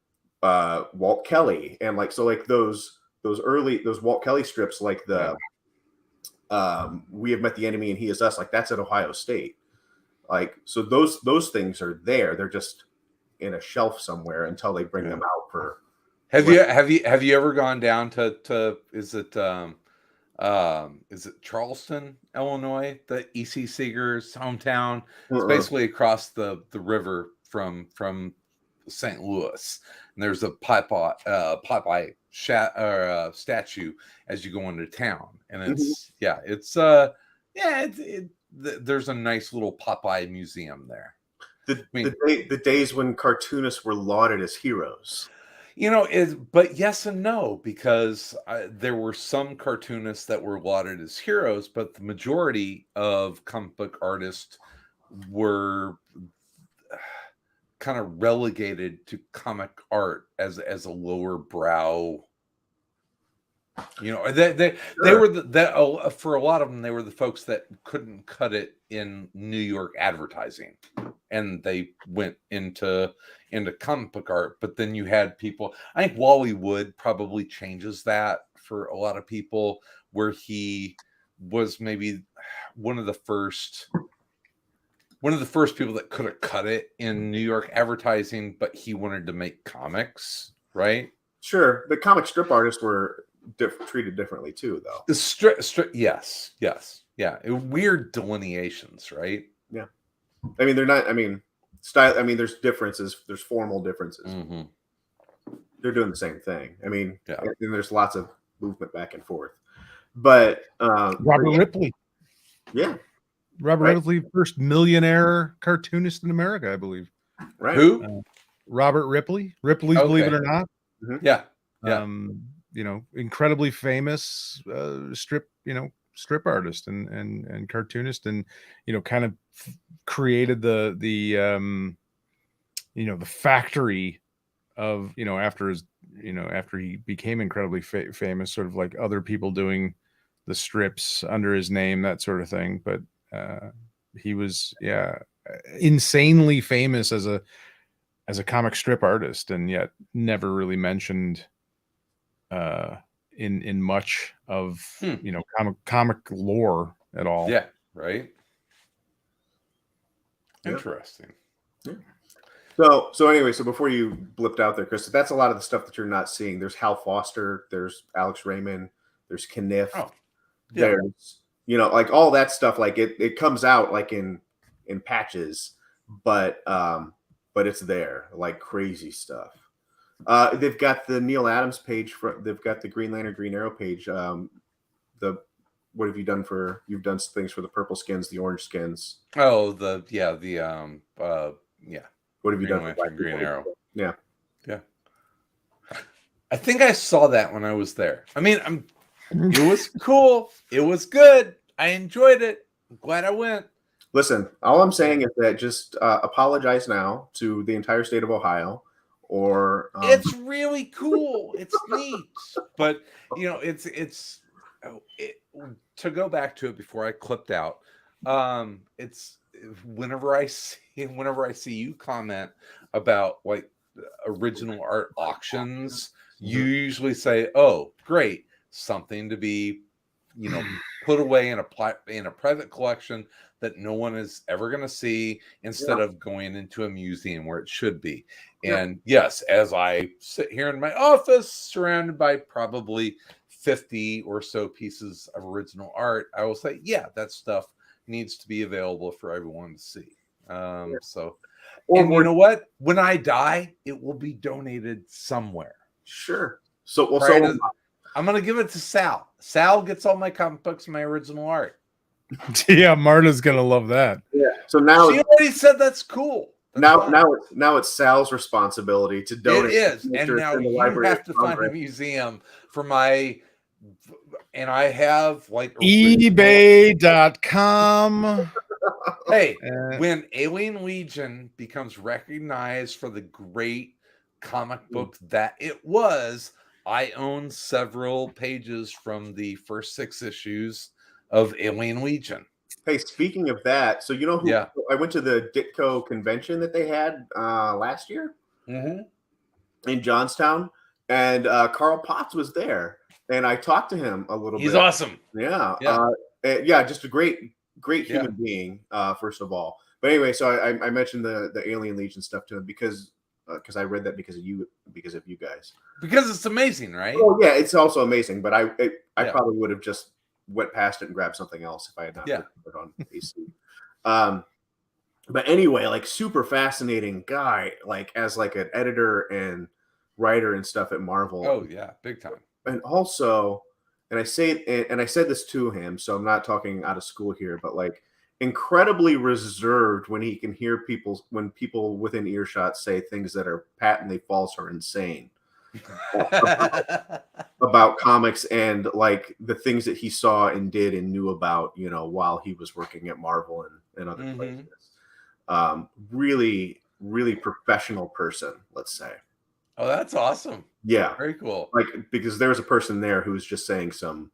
Walt Kelly, and like those Walt Kelly strips, like the We Have Met the Enemy and He Is Us, like that's at Ohio State. Like, so those things are there. They're just in a shelf somewhere until they bring them out for. Have you ever gone down to is it Charleston, Illinois, the E.C. Seeger's hometown? It's basically across the river from St. Louis, and there's a Popeye statue as you go into town, and there's a nice little Popeye museum there. The days when cartoonists were lauded as heroes. But yes and no, because there were some cartoonists that were lauded as heroes, but the majority of comic book artists were kind of relegated to comic art as a lower brow. They were for a lot of them, they were the folks that couldn't cut it in New York advertising, and they went into comic book art. But then you had people, I think Wally Wood probably changes that for a lot of people, where he was maybe one of the first people that could have cut it in New York advertising, but he wanted to make comics, right? Sure. The comic strip artists were treated differently too, though. The strip, yes, yeah. Weird delineations, right? Yeah. I mean, they're not. I mean, style. I mean, there's differences. There's formal differences. Mm-hmm. They're doing the same thing. I mean, and there's lots of movement back and forth. But Robert Ripley. Yeah. Robert Ripley, first millionaire cartoonist in America, I believe. Right. Who? Robert Ripley. Ripley's, Believe It or Not. Mm-hmm. Yeah. Incredibly famous strip artist and cartoonist, and kind of created the factory of after he became incredibly famous, sort of like other people doing the strips under his name, that sort of thing. But he was insanely famous as a as a comic strip artist, and yet never really mentioned in much of comic lore at all. Yeah, right. Yeah. Interesting. Yeah. So anyway, so before you blipped out there, Chris, that's a lot of the stuff that you're not seeing. There's Hal Foster, there's Alex Raymond, there's Kniff, Yeah. there's like all that stuff. Like it comes out like in patches, but it's there, like crazy stuff. They've got the Neil Adams page they've got the Green Lantern, Green Arrow page. What have you done you've done things for the purple skins, the orange skins. Oh, What have you done for Green Arrow? Yeah. I think I saw that when I was there. I mean, it was cool. It was good. I enjoyed it. I'm glad I went. Listen, all I'm saying is that just apologize now to the entire state of Ohio, or it's really cool. It's neat, but to go back to it before I clipped out. It's whenever I see you comment about like original art auctions, you usually say, "Oh, great, something to be, put away in a private collection that no one is ever going to see, instead of going into a museum where it should be." And yes, as I sit here in my office, surrounded by probably 50 or so pieces of original art, I will say, yeah, that stuff needs to be available for everyone to see. So, and you know what? When I die, it will be donated somewhere. Sure. So, I'm going to give it to Sal. Sal gets all my comic books and my original art. Yeah, Marta's going to love that. Yeah. So now she already said that's cool. Now it's Sal's responsibility to donate. It is, and now you have to find a museum for my. And I have like eBay.com. Hey, when Alien Legion becomes recognized for the great comic book that it was, I own several pages from the first 6 issues of Alien Legion. Hey, speaking of that, so you know who I went to the Ditko convention that they had last year in Johnstown, and Carl Potts was there. And I talked to him a little bit. He's awesome. Yeah. Just a great human being, first of all. But anyway, so I mentioned the Alien Legion stuff to him because I read that because of you guys. Because it's amazing, right? Oh yeah, it's also amazing. But I probably would have just went past it and grabbed something else if I had not put it on AC. But anyway, like super fascinating guy, like as like an editor and writer and stuff at Marvel. Oh yeah, big time. And also, and I said this to him, so I'm not talking out of school here, but like incredibly reserved when he can hear when people within earshot say things that are patently false or insane about comics and like the things that he saw and did and knew about, while he was working at Marvel and other places. Really, really professional person, let's say. Oh, that's awesome. Yeah. Very cool. Like, because there was a person there who was just saying some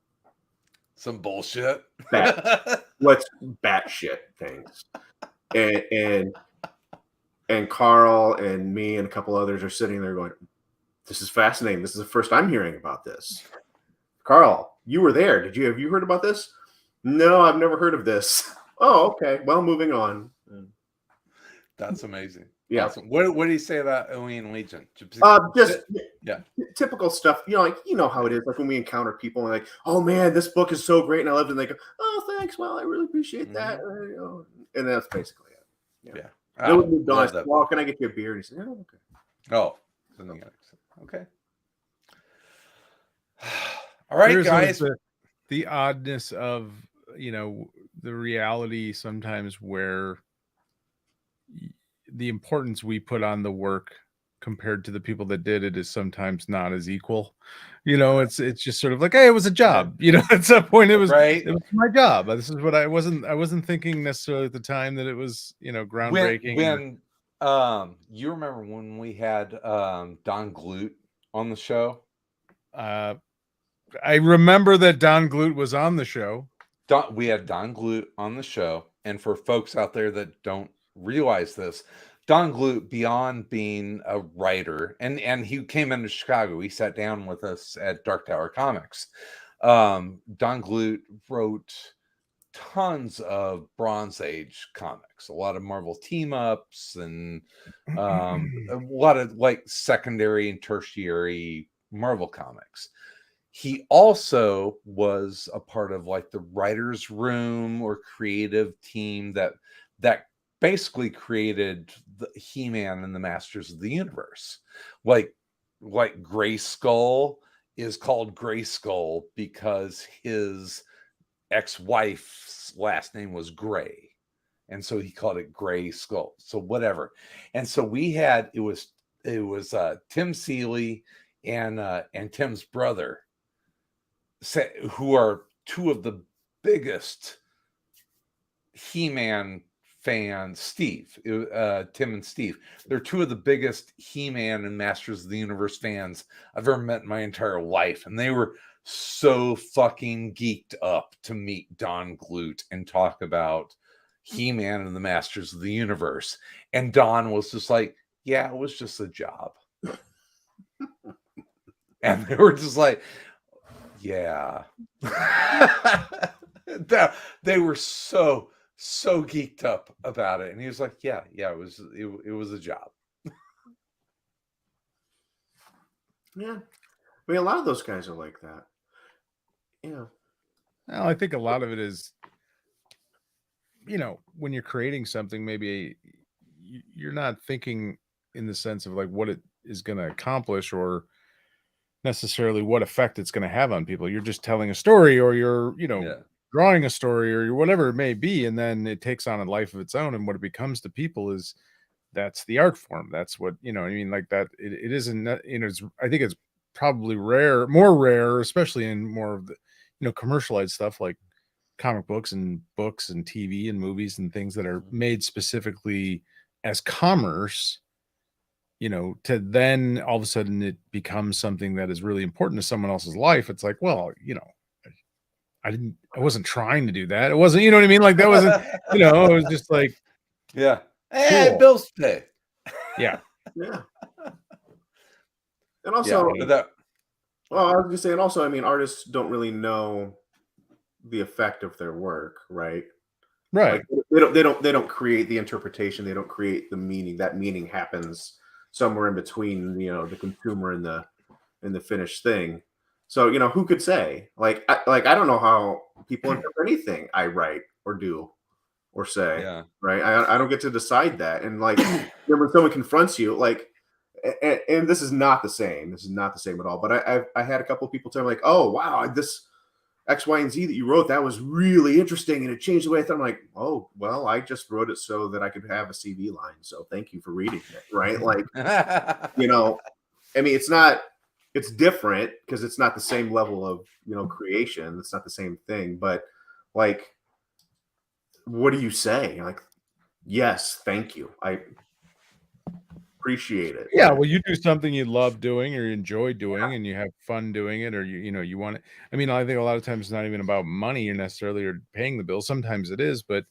bullshit. Batshit things. And Carl and me and a couple others are sitting there going, this is fascinating. This is the first I'm hearing about this. Carl, you were there. Have you heard about this? No, I've never heard of this. Oh, okay. Well, moving on. That's amazing. Yeah. Awesome. What did he say about Alien Legion? Typical stuff. Like how it is. Like when we encounter people and like, oh man, this book is so great, and I loved it. And they go, oh, thanks. Well, I really appreciate that. And that's basically it. Yeah. Well, can I get you a beer? And he said, oh, okay. Oh, okay. All right, Here's guys. The oddness of the reality sometimes where the importance we put on the work compared to the people that did it is sometimes not as equal. It's just sort of like, hey, it was a job. At some point it was my job. This is what I wasn't thinking necessarily at the time that it was, groundbreaking. When you remember when we had Don Glute on the show? I remember that Don Glute was on the show. We had Don Glute on the show, and for folks out there that don't realize this, Don Glut, beyond being a writer, and he came into Chicago. He sat down with us at Dark Tower Comics. Don Glut wrote tons of Bronze Age comics, a lot of Marvel team ups, and a lot of like secondary and tertiary Marvel comics. He also was a part of like the writer's room or creative team that basically created the He-Man and the Masters of the Universe. Like Gray Skull is called Gray Skull because his ex-wife's last name was Gray, and so he called it Gray Skull. So whatever. And so we had it was Tim Seeley and Tim's brother, who are two of the biggest He-Man fans. Tim and Steve, they're two of the biggest He-Man and Masters of the Universe fans I've ever met in my entire life, and they were so fucking geeked up to meet Don Glut and talk about He-Man and the Masters of the Universe. And Don was just like, yeah, it was just a job. And they were just like, yeah. They were so geeked up about it. And he was like, yeah, it was a job. Yeah. I mean, a lot of those guys are like that. Yeah. Well, I think a lot of it is, when you're creating something, maybe you're not thinking in the sense of like what it is going to accomplish or necessarily what effect it's going to have on people. You're just telling a story, or you're, drawing a story, or whatever it may be. And then it takes on a life of its own. And what it becomes to people is that's the art form. That's what, like that. It isn't, I think it's probably more rare, especially in more of the, commercialized stuff like comic books and TV and movies and things that are made specifically as commerce, to then all of a sudden it becomes something that is really important to someone else's life. It's like, well, I wasn't trying to do that. It wasn't, you know what I mean? Like that wasn't, it was just like, yeah. Hey, cool. Bills today. Yeah. Yeah. And also, well, I was gonna say, and also, I mean, artists don't really know the effect of their work, right? Right. Like, they don't create the interpretation. They don't create the meaning. That meaning happens somewhere in between, the consumer and the finished thing. So, who could say? Like I don't know how people interpret anything I write or do or say. Yeah. Right. I don't get to decide that. And like when someone confronts you, like. And this is not the same. This is not the same at all. But I had a couple of people tell me like, oh, wow, this X, Y, and Z that you wrote, that was really interesting. And it changed the way I thought. I'm like, oh, well, I just wrote it so that I could have a CV line. So thank you for reading it. Right. Like, I mean, it's different because it's not the same level of, creation. It's not the same thing. But like, what do you say? Like, yes, thank you. I appreciate it. Yeah, well, you do something you love doing or you enjoy doing, and you have fun doing it, or you want it. I mean, I think a lot of times it's not even about money or necessarily or paying the bill. Sometimes it is, but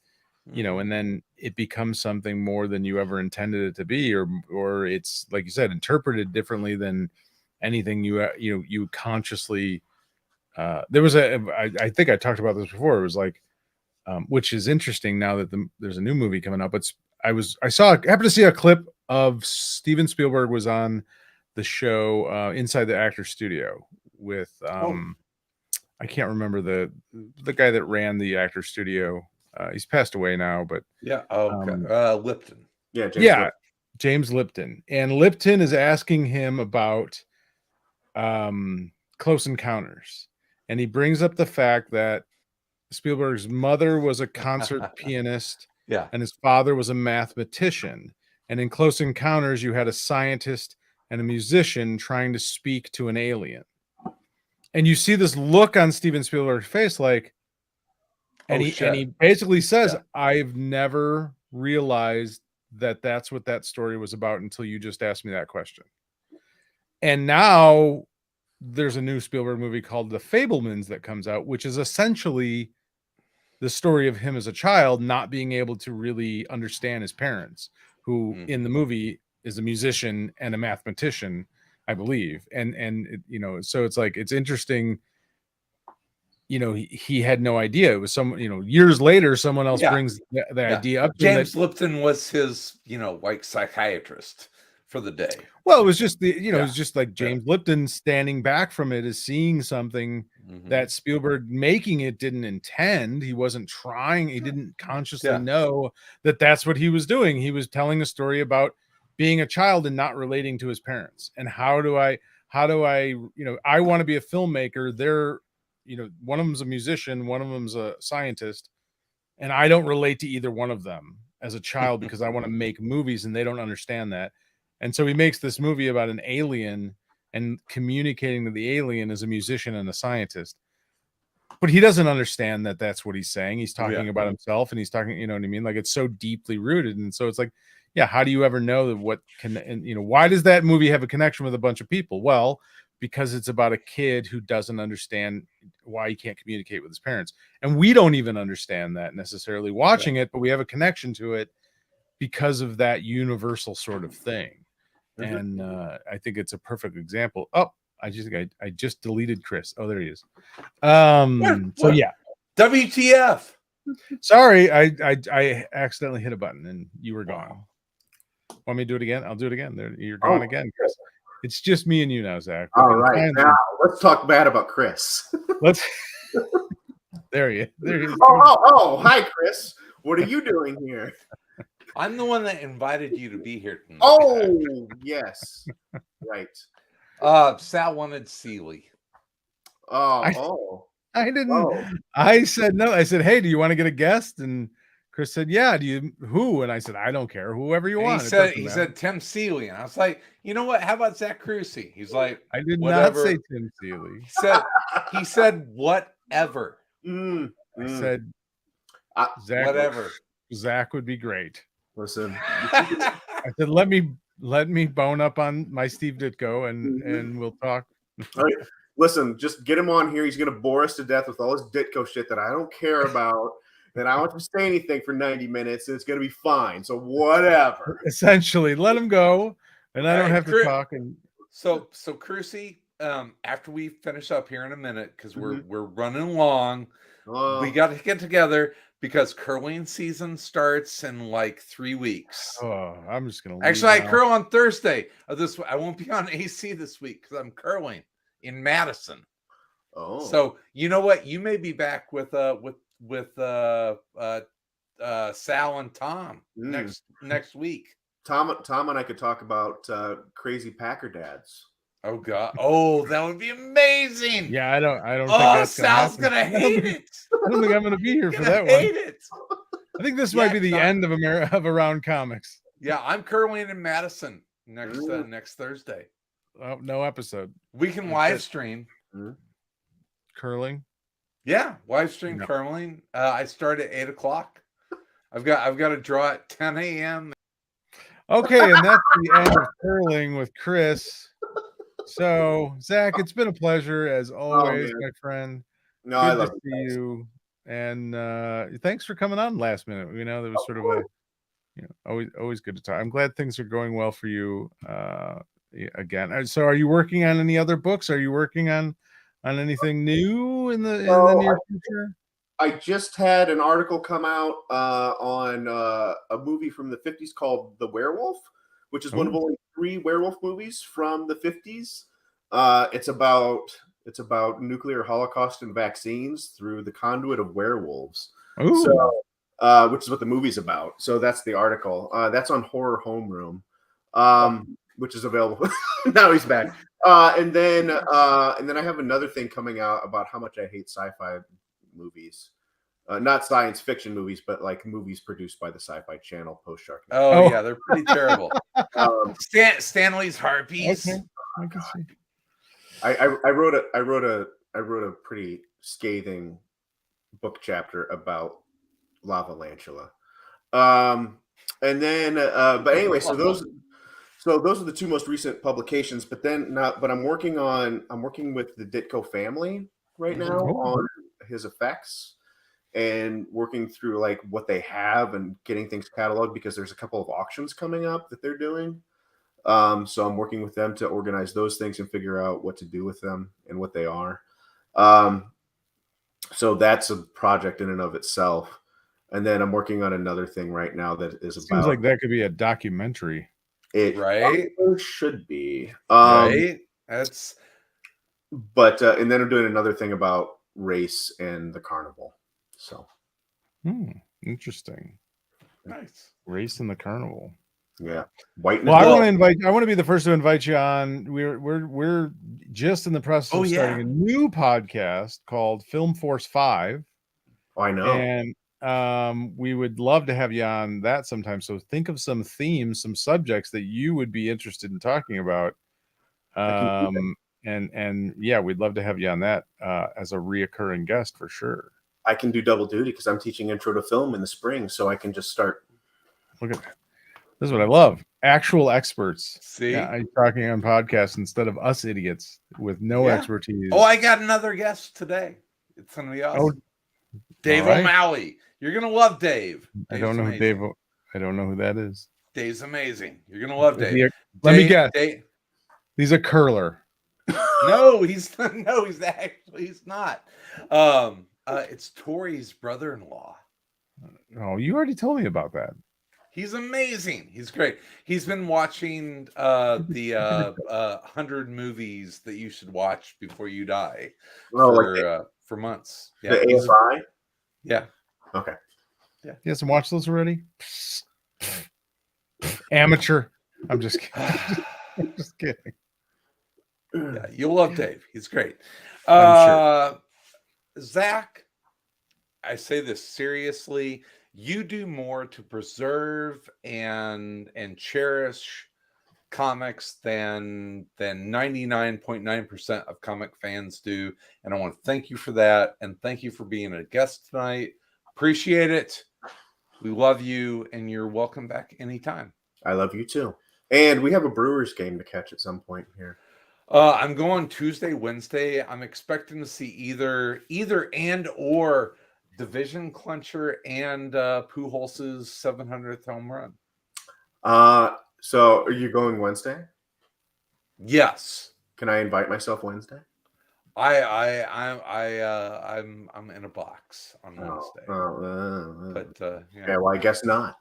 and then it becomes something more than you ever intended it to be, or it's like you said, interpreted differently than anything you consciously. There was I think I talked about this before. It was like, which is interesting now that there's a new movie coming up. I happened to see a clip of Steven Spielberg was on the show Inside the Actor Studio with I can't remember the guy that ran the actor studio. He's passed away now, but yeah. Lipton. Yeah. James Lipton. And Lipton is asking him about Close Encounters, and he brings up the fact that Spielberg's mother was a concert pianist. Yeah. And his father was a mathematician. And in Close Encounters, you had a scientist and a musician trying to speak to an alien. And you see this look on Steven Spielberg's face, like, and he basically says, I've never realized that that's what that story was about until you just asked me that question. And now there's a new Spielberg movie called The Fabelmans that comes out, which is essentially the story of him as a child not being able to really understand his parents, who in the movie is a musician and a mathematician, I believe. And so it's like, it's interesting. He had no idea. It was years later, someone else brings the idea up. James Lipton was his, like psychiatrist for the day. Well, it was just it was just like James Lipton standing back from it is seeing something that Spielberg making it didn't intend. He wasn't trying. He didn't consciously know that that's what he was doing. He was telling a story about being a child and not relating to his parents. And how do I, I want to be a filmmaker. They're, one of them's a musician, one of them's a scientist, and I don't relate to either one of them as a child because I want to make movies and they don't understand that. And so he makes this movie about an alien and communicating to the alien as a musician and a scientist. But he doesn't understand that that's what he's saying. He's talking about himself and he's talking, you know what I mean? Like, it's so deeply rooted. And so it's like, how do you ever know that why does that movie have a connection with a bunch of people? Well, because it's about a kid who doesn't understand why he can't communicate with his parents. And we don't even understand that necessarily watching it, but we have a connection to it because of that universal sort of thing. And I think it's a perfect example. Oh, I just deleted Chris. Oh, there he is. So yeah. WTF. Sorry, I accidentally hit a button and you were gone. Want me to do it again? I'll do it again. There, you're gone again, Chris. It's just me and you now, Zach. All right, now let's talk bad about Chris. There he is. Oh, hi, Chris. What are you doing here? I'm the one that invited you to be here tonight. Oh, yes. Right. Sal wanted Seeley. I didn't. I said no. I said, hey, do you want to get a guest? And Chris said, yeah. Who? And I said, I don't care. Whoever you want. He said Tim Seeley. And I was like, you know what? How about Zack Kruse? He's like, I did not say Tim Seeley. He said whatever. I said Zach, whatever. Zach would be great. Listen, I said, let me bone up on my Steve Ditko and we'll talk. All right. Listen, just get him on here. He's going to bore us to death with all his Ditko shit that I don't care about. And I don't have to say anything for 90 minutes, and it's going to be fine. So whatever. Essentially, let him go, and I don't have to talk. And so Kruse, after we finish up here in a minute, because we're running along, we got to get together because curling season starts in like 3 weeks. Oh, I'm just gonna I curl on Thursday of this. I won't be on AC this week because I'm curling in Madison. Oh, so you know what? You may be back with Sal and Tom next week. Tom and I could talk about crazy Packer dads. Oh God! Oh, that would be amazing. Yeah, I don't think that's Sal's gonna hate it. I don't think I'm gonna be here for that one. I think this might be the end of Around Comics. Yeah, I'm curling in Madison next Thursday. Oh, no episode. We can live stream curling. Yeah, live stream curling. I start at 8:00. I've got to draw at 10 a.m. Okay, and that's the end of curling with Chris. So, Zach, it's been a pleasure as always, my friend. No, I love you. And thanks for coming on last minute. You know, there was sort of always good to talk. I'm glad things are going well for you again. So, are you working on any other books? Are you working on anything new in the near future? I just had an article come out on a movie from the 50s called The Werewolf, which is one of only 3 werewolf movies from the 50s. It's about nuclear holocaust and vaccines through the conduit of werewolves. So, which is what the movie's about. So that's the article. That's on Horror Homeroom, which is available. Now he's back. And then I have another thing coming out about how much I hate sci-fi movies. Not science fiction movies, but like movies produced by the Sci-Fi Channel post Sharknado. Oh yeah, they're pretty terrible. Stanley's Harpies. Okay. I can see. I wrote a pretty scathing book chapter about Lava Lantula. And then but anyway, so those are the 2 most recent publications. But I'm working with the Ditko family right now on his effects. and working through like what they have and getting things cataloged, because there's a couple of auctions coming up that they're doing. So I'm working with them to organize those things and figure out what to do with them and what they are. So that's a project in and of itself. And then I'm working on another thing right now that is Seems about like that could be a documentary. it. Right? Should be. Right? That's But and then I'm doing another thing about race and the carnival. So Interesting. nice. Race in the carnival. yeah, white. Well, I want to be the first to invite you on. We're just in the process of starting a new podcast called Film Force 5. Oh, I know. And we would love to have you on that sometime. So think of some themes, some subjects that you would be interested in talking about. And yeah, we'd love to have you on that as a reoccurring guest for sure. I can do double duty because I'm teaching intro to film in the spring, so I can just start. Look at that. This is what I love. Actual experts. See, I'm talking on podcasts instead of us idiots with no expertise. Oh, I got another guest today. It's gonna be awesome. Dave O'Malley. You're gonna love Dave. I don't know who Dave. I don't know who that is. Dave's amazing. You're gonna love Dave. Let me guess. Dave. He's a curler. No, he's not. It's Tori's brother-in-law. Oh, you already told me about that. He's amazing. He's great. He's been watching the 100 movies that you should watch before you die for months. Yeah. The AFI? Yeah. Okay. Yeah. You have some watch those already? Amateur. I'm just kidding. I'm just kidding. Yeah, you'll love Dave. He's great. I'm sure. Zach, I say this seriously. You do more to preserve and cherish comics than 99.9% of comic fans do. And I want to thank you for that. And thank you for being a guest tonight. Appreciate it. We love you, and you're welcome back anytime. I love you too. And we have a Brewers game to catch at some point here. I'm going Tuesday, Wednesday. I'm expecting to see either and or division clincher and Pujols' 700th home run. So are you going Wednesday? Yes. Can I invite myself Wednesday? I'm in a box on Wednesday. But yeah. Okay, well, I guess not.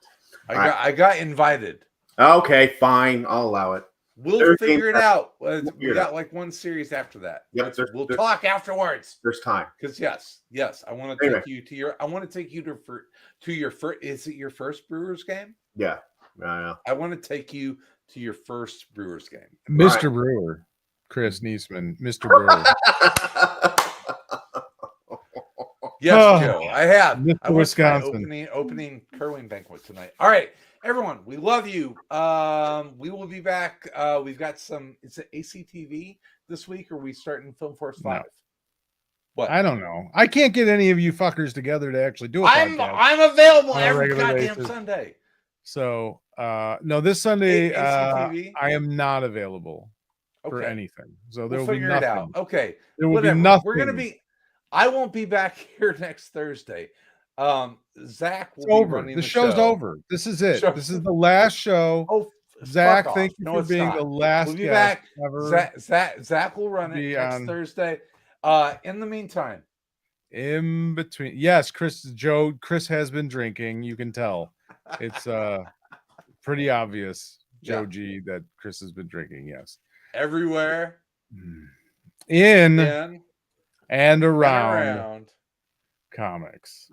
I got invited. Okay, fine. I'll allow it. We'll figure it out. We got like one series after that. Yep, we'll talk afterwards. There's time. Because yes, I want to take you to your. I want to take you to your first. Is it your first Brewers game? Yeah. I want to take you to your first Brewers game. Mr. Right. Brewer, Chris Niesman, Mr. Brewer. Yes, Joe. I have. Mr. I went Wisconsin. to my opening curling banquet tonight. All right. Everyone, we love you. We will be back. We've got some. Is it ACTV this week, or are we starting Film Force 5? No. What? I don't know. I can't get any of you fuckers together to actually do a podcast. I'm available every goddamn basis. Sunday. So no, this Sunday I am not available for anything. So there will be nothing. It out. Okay. There will be nothing. We're gonna be. I won't be back here next Thursday. Zach will be running the show's show. Over. This is it. This is the last show. Oh, Zach, thank you for being the last we'll be guest back. ever. Zach will run it next Thursday. In the meantime, in between, yes, Chris has been drinking. You can tell. It's pretty obvious, Joe G, that Chris has been drinking. Yes, everywhere, in and around comics.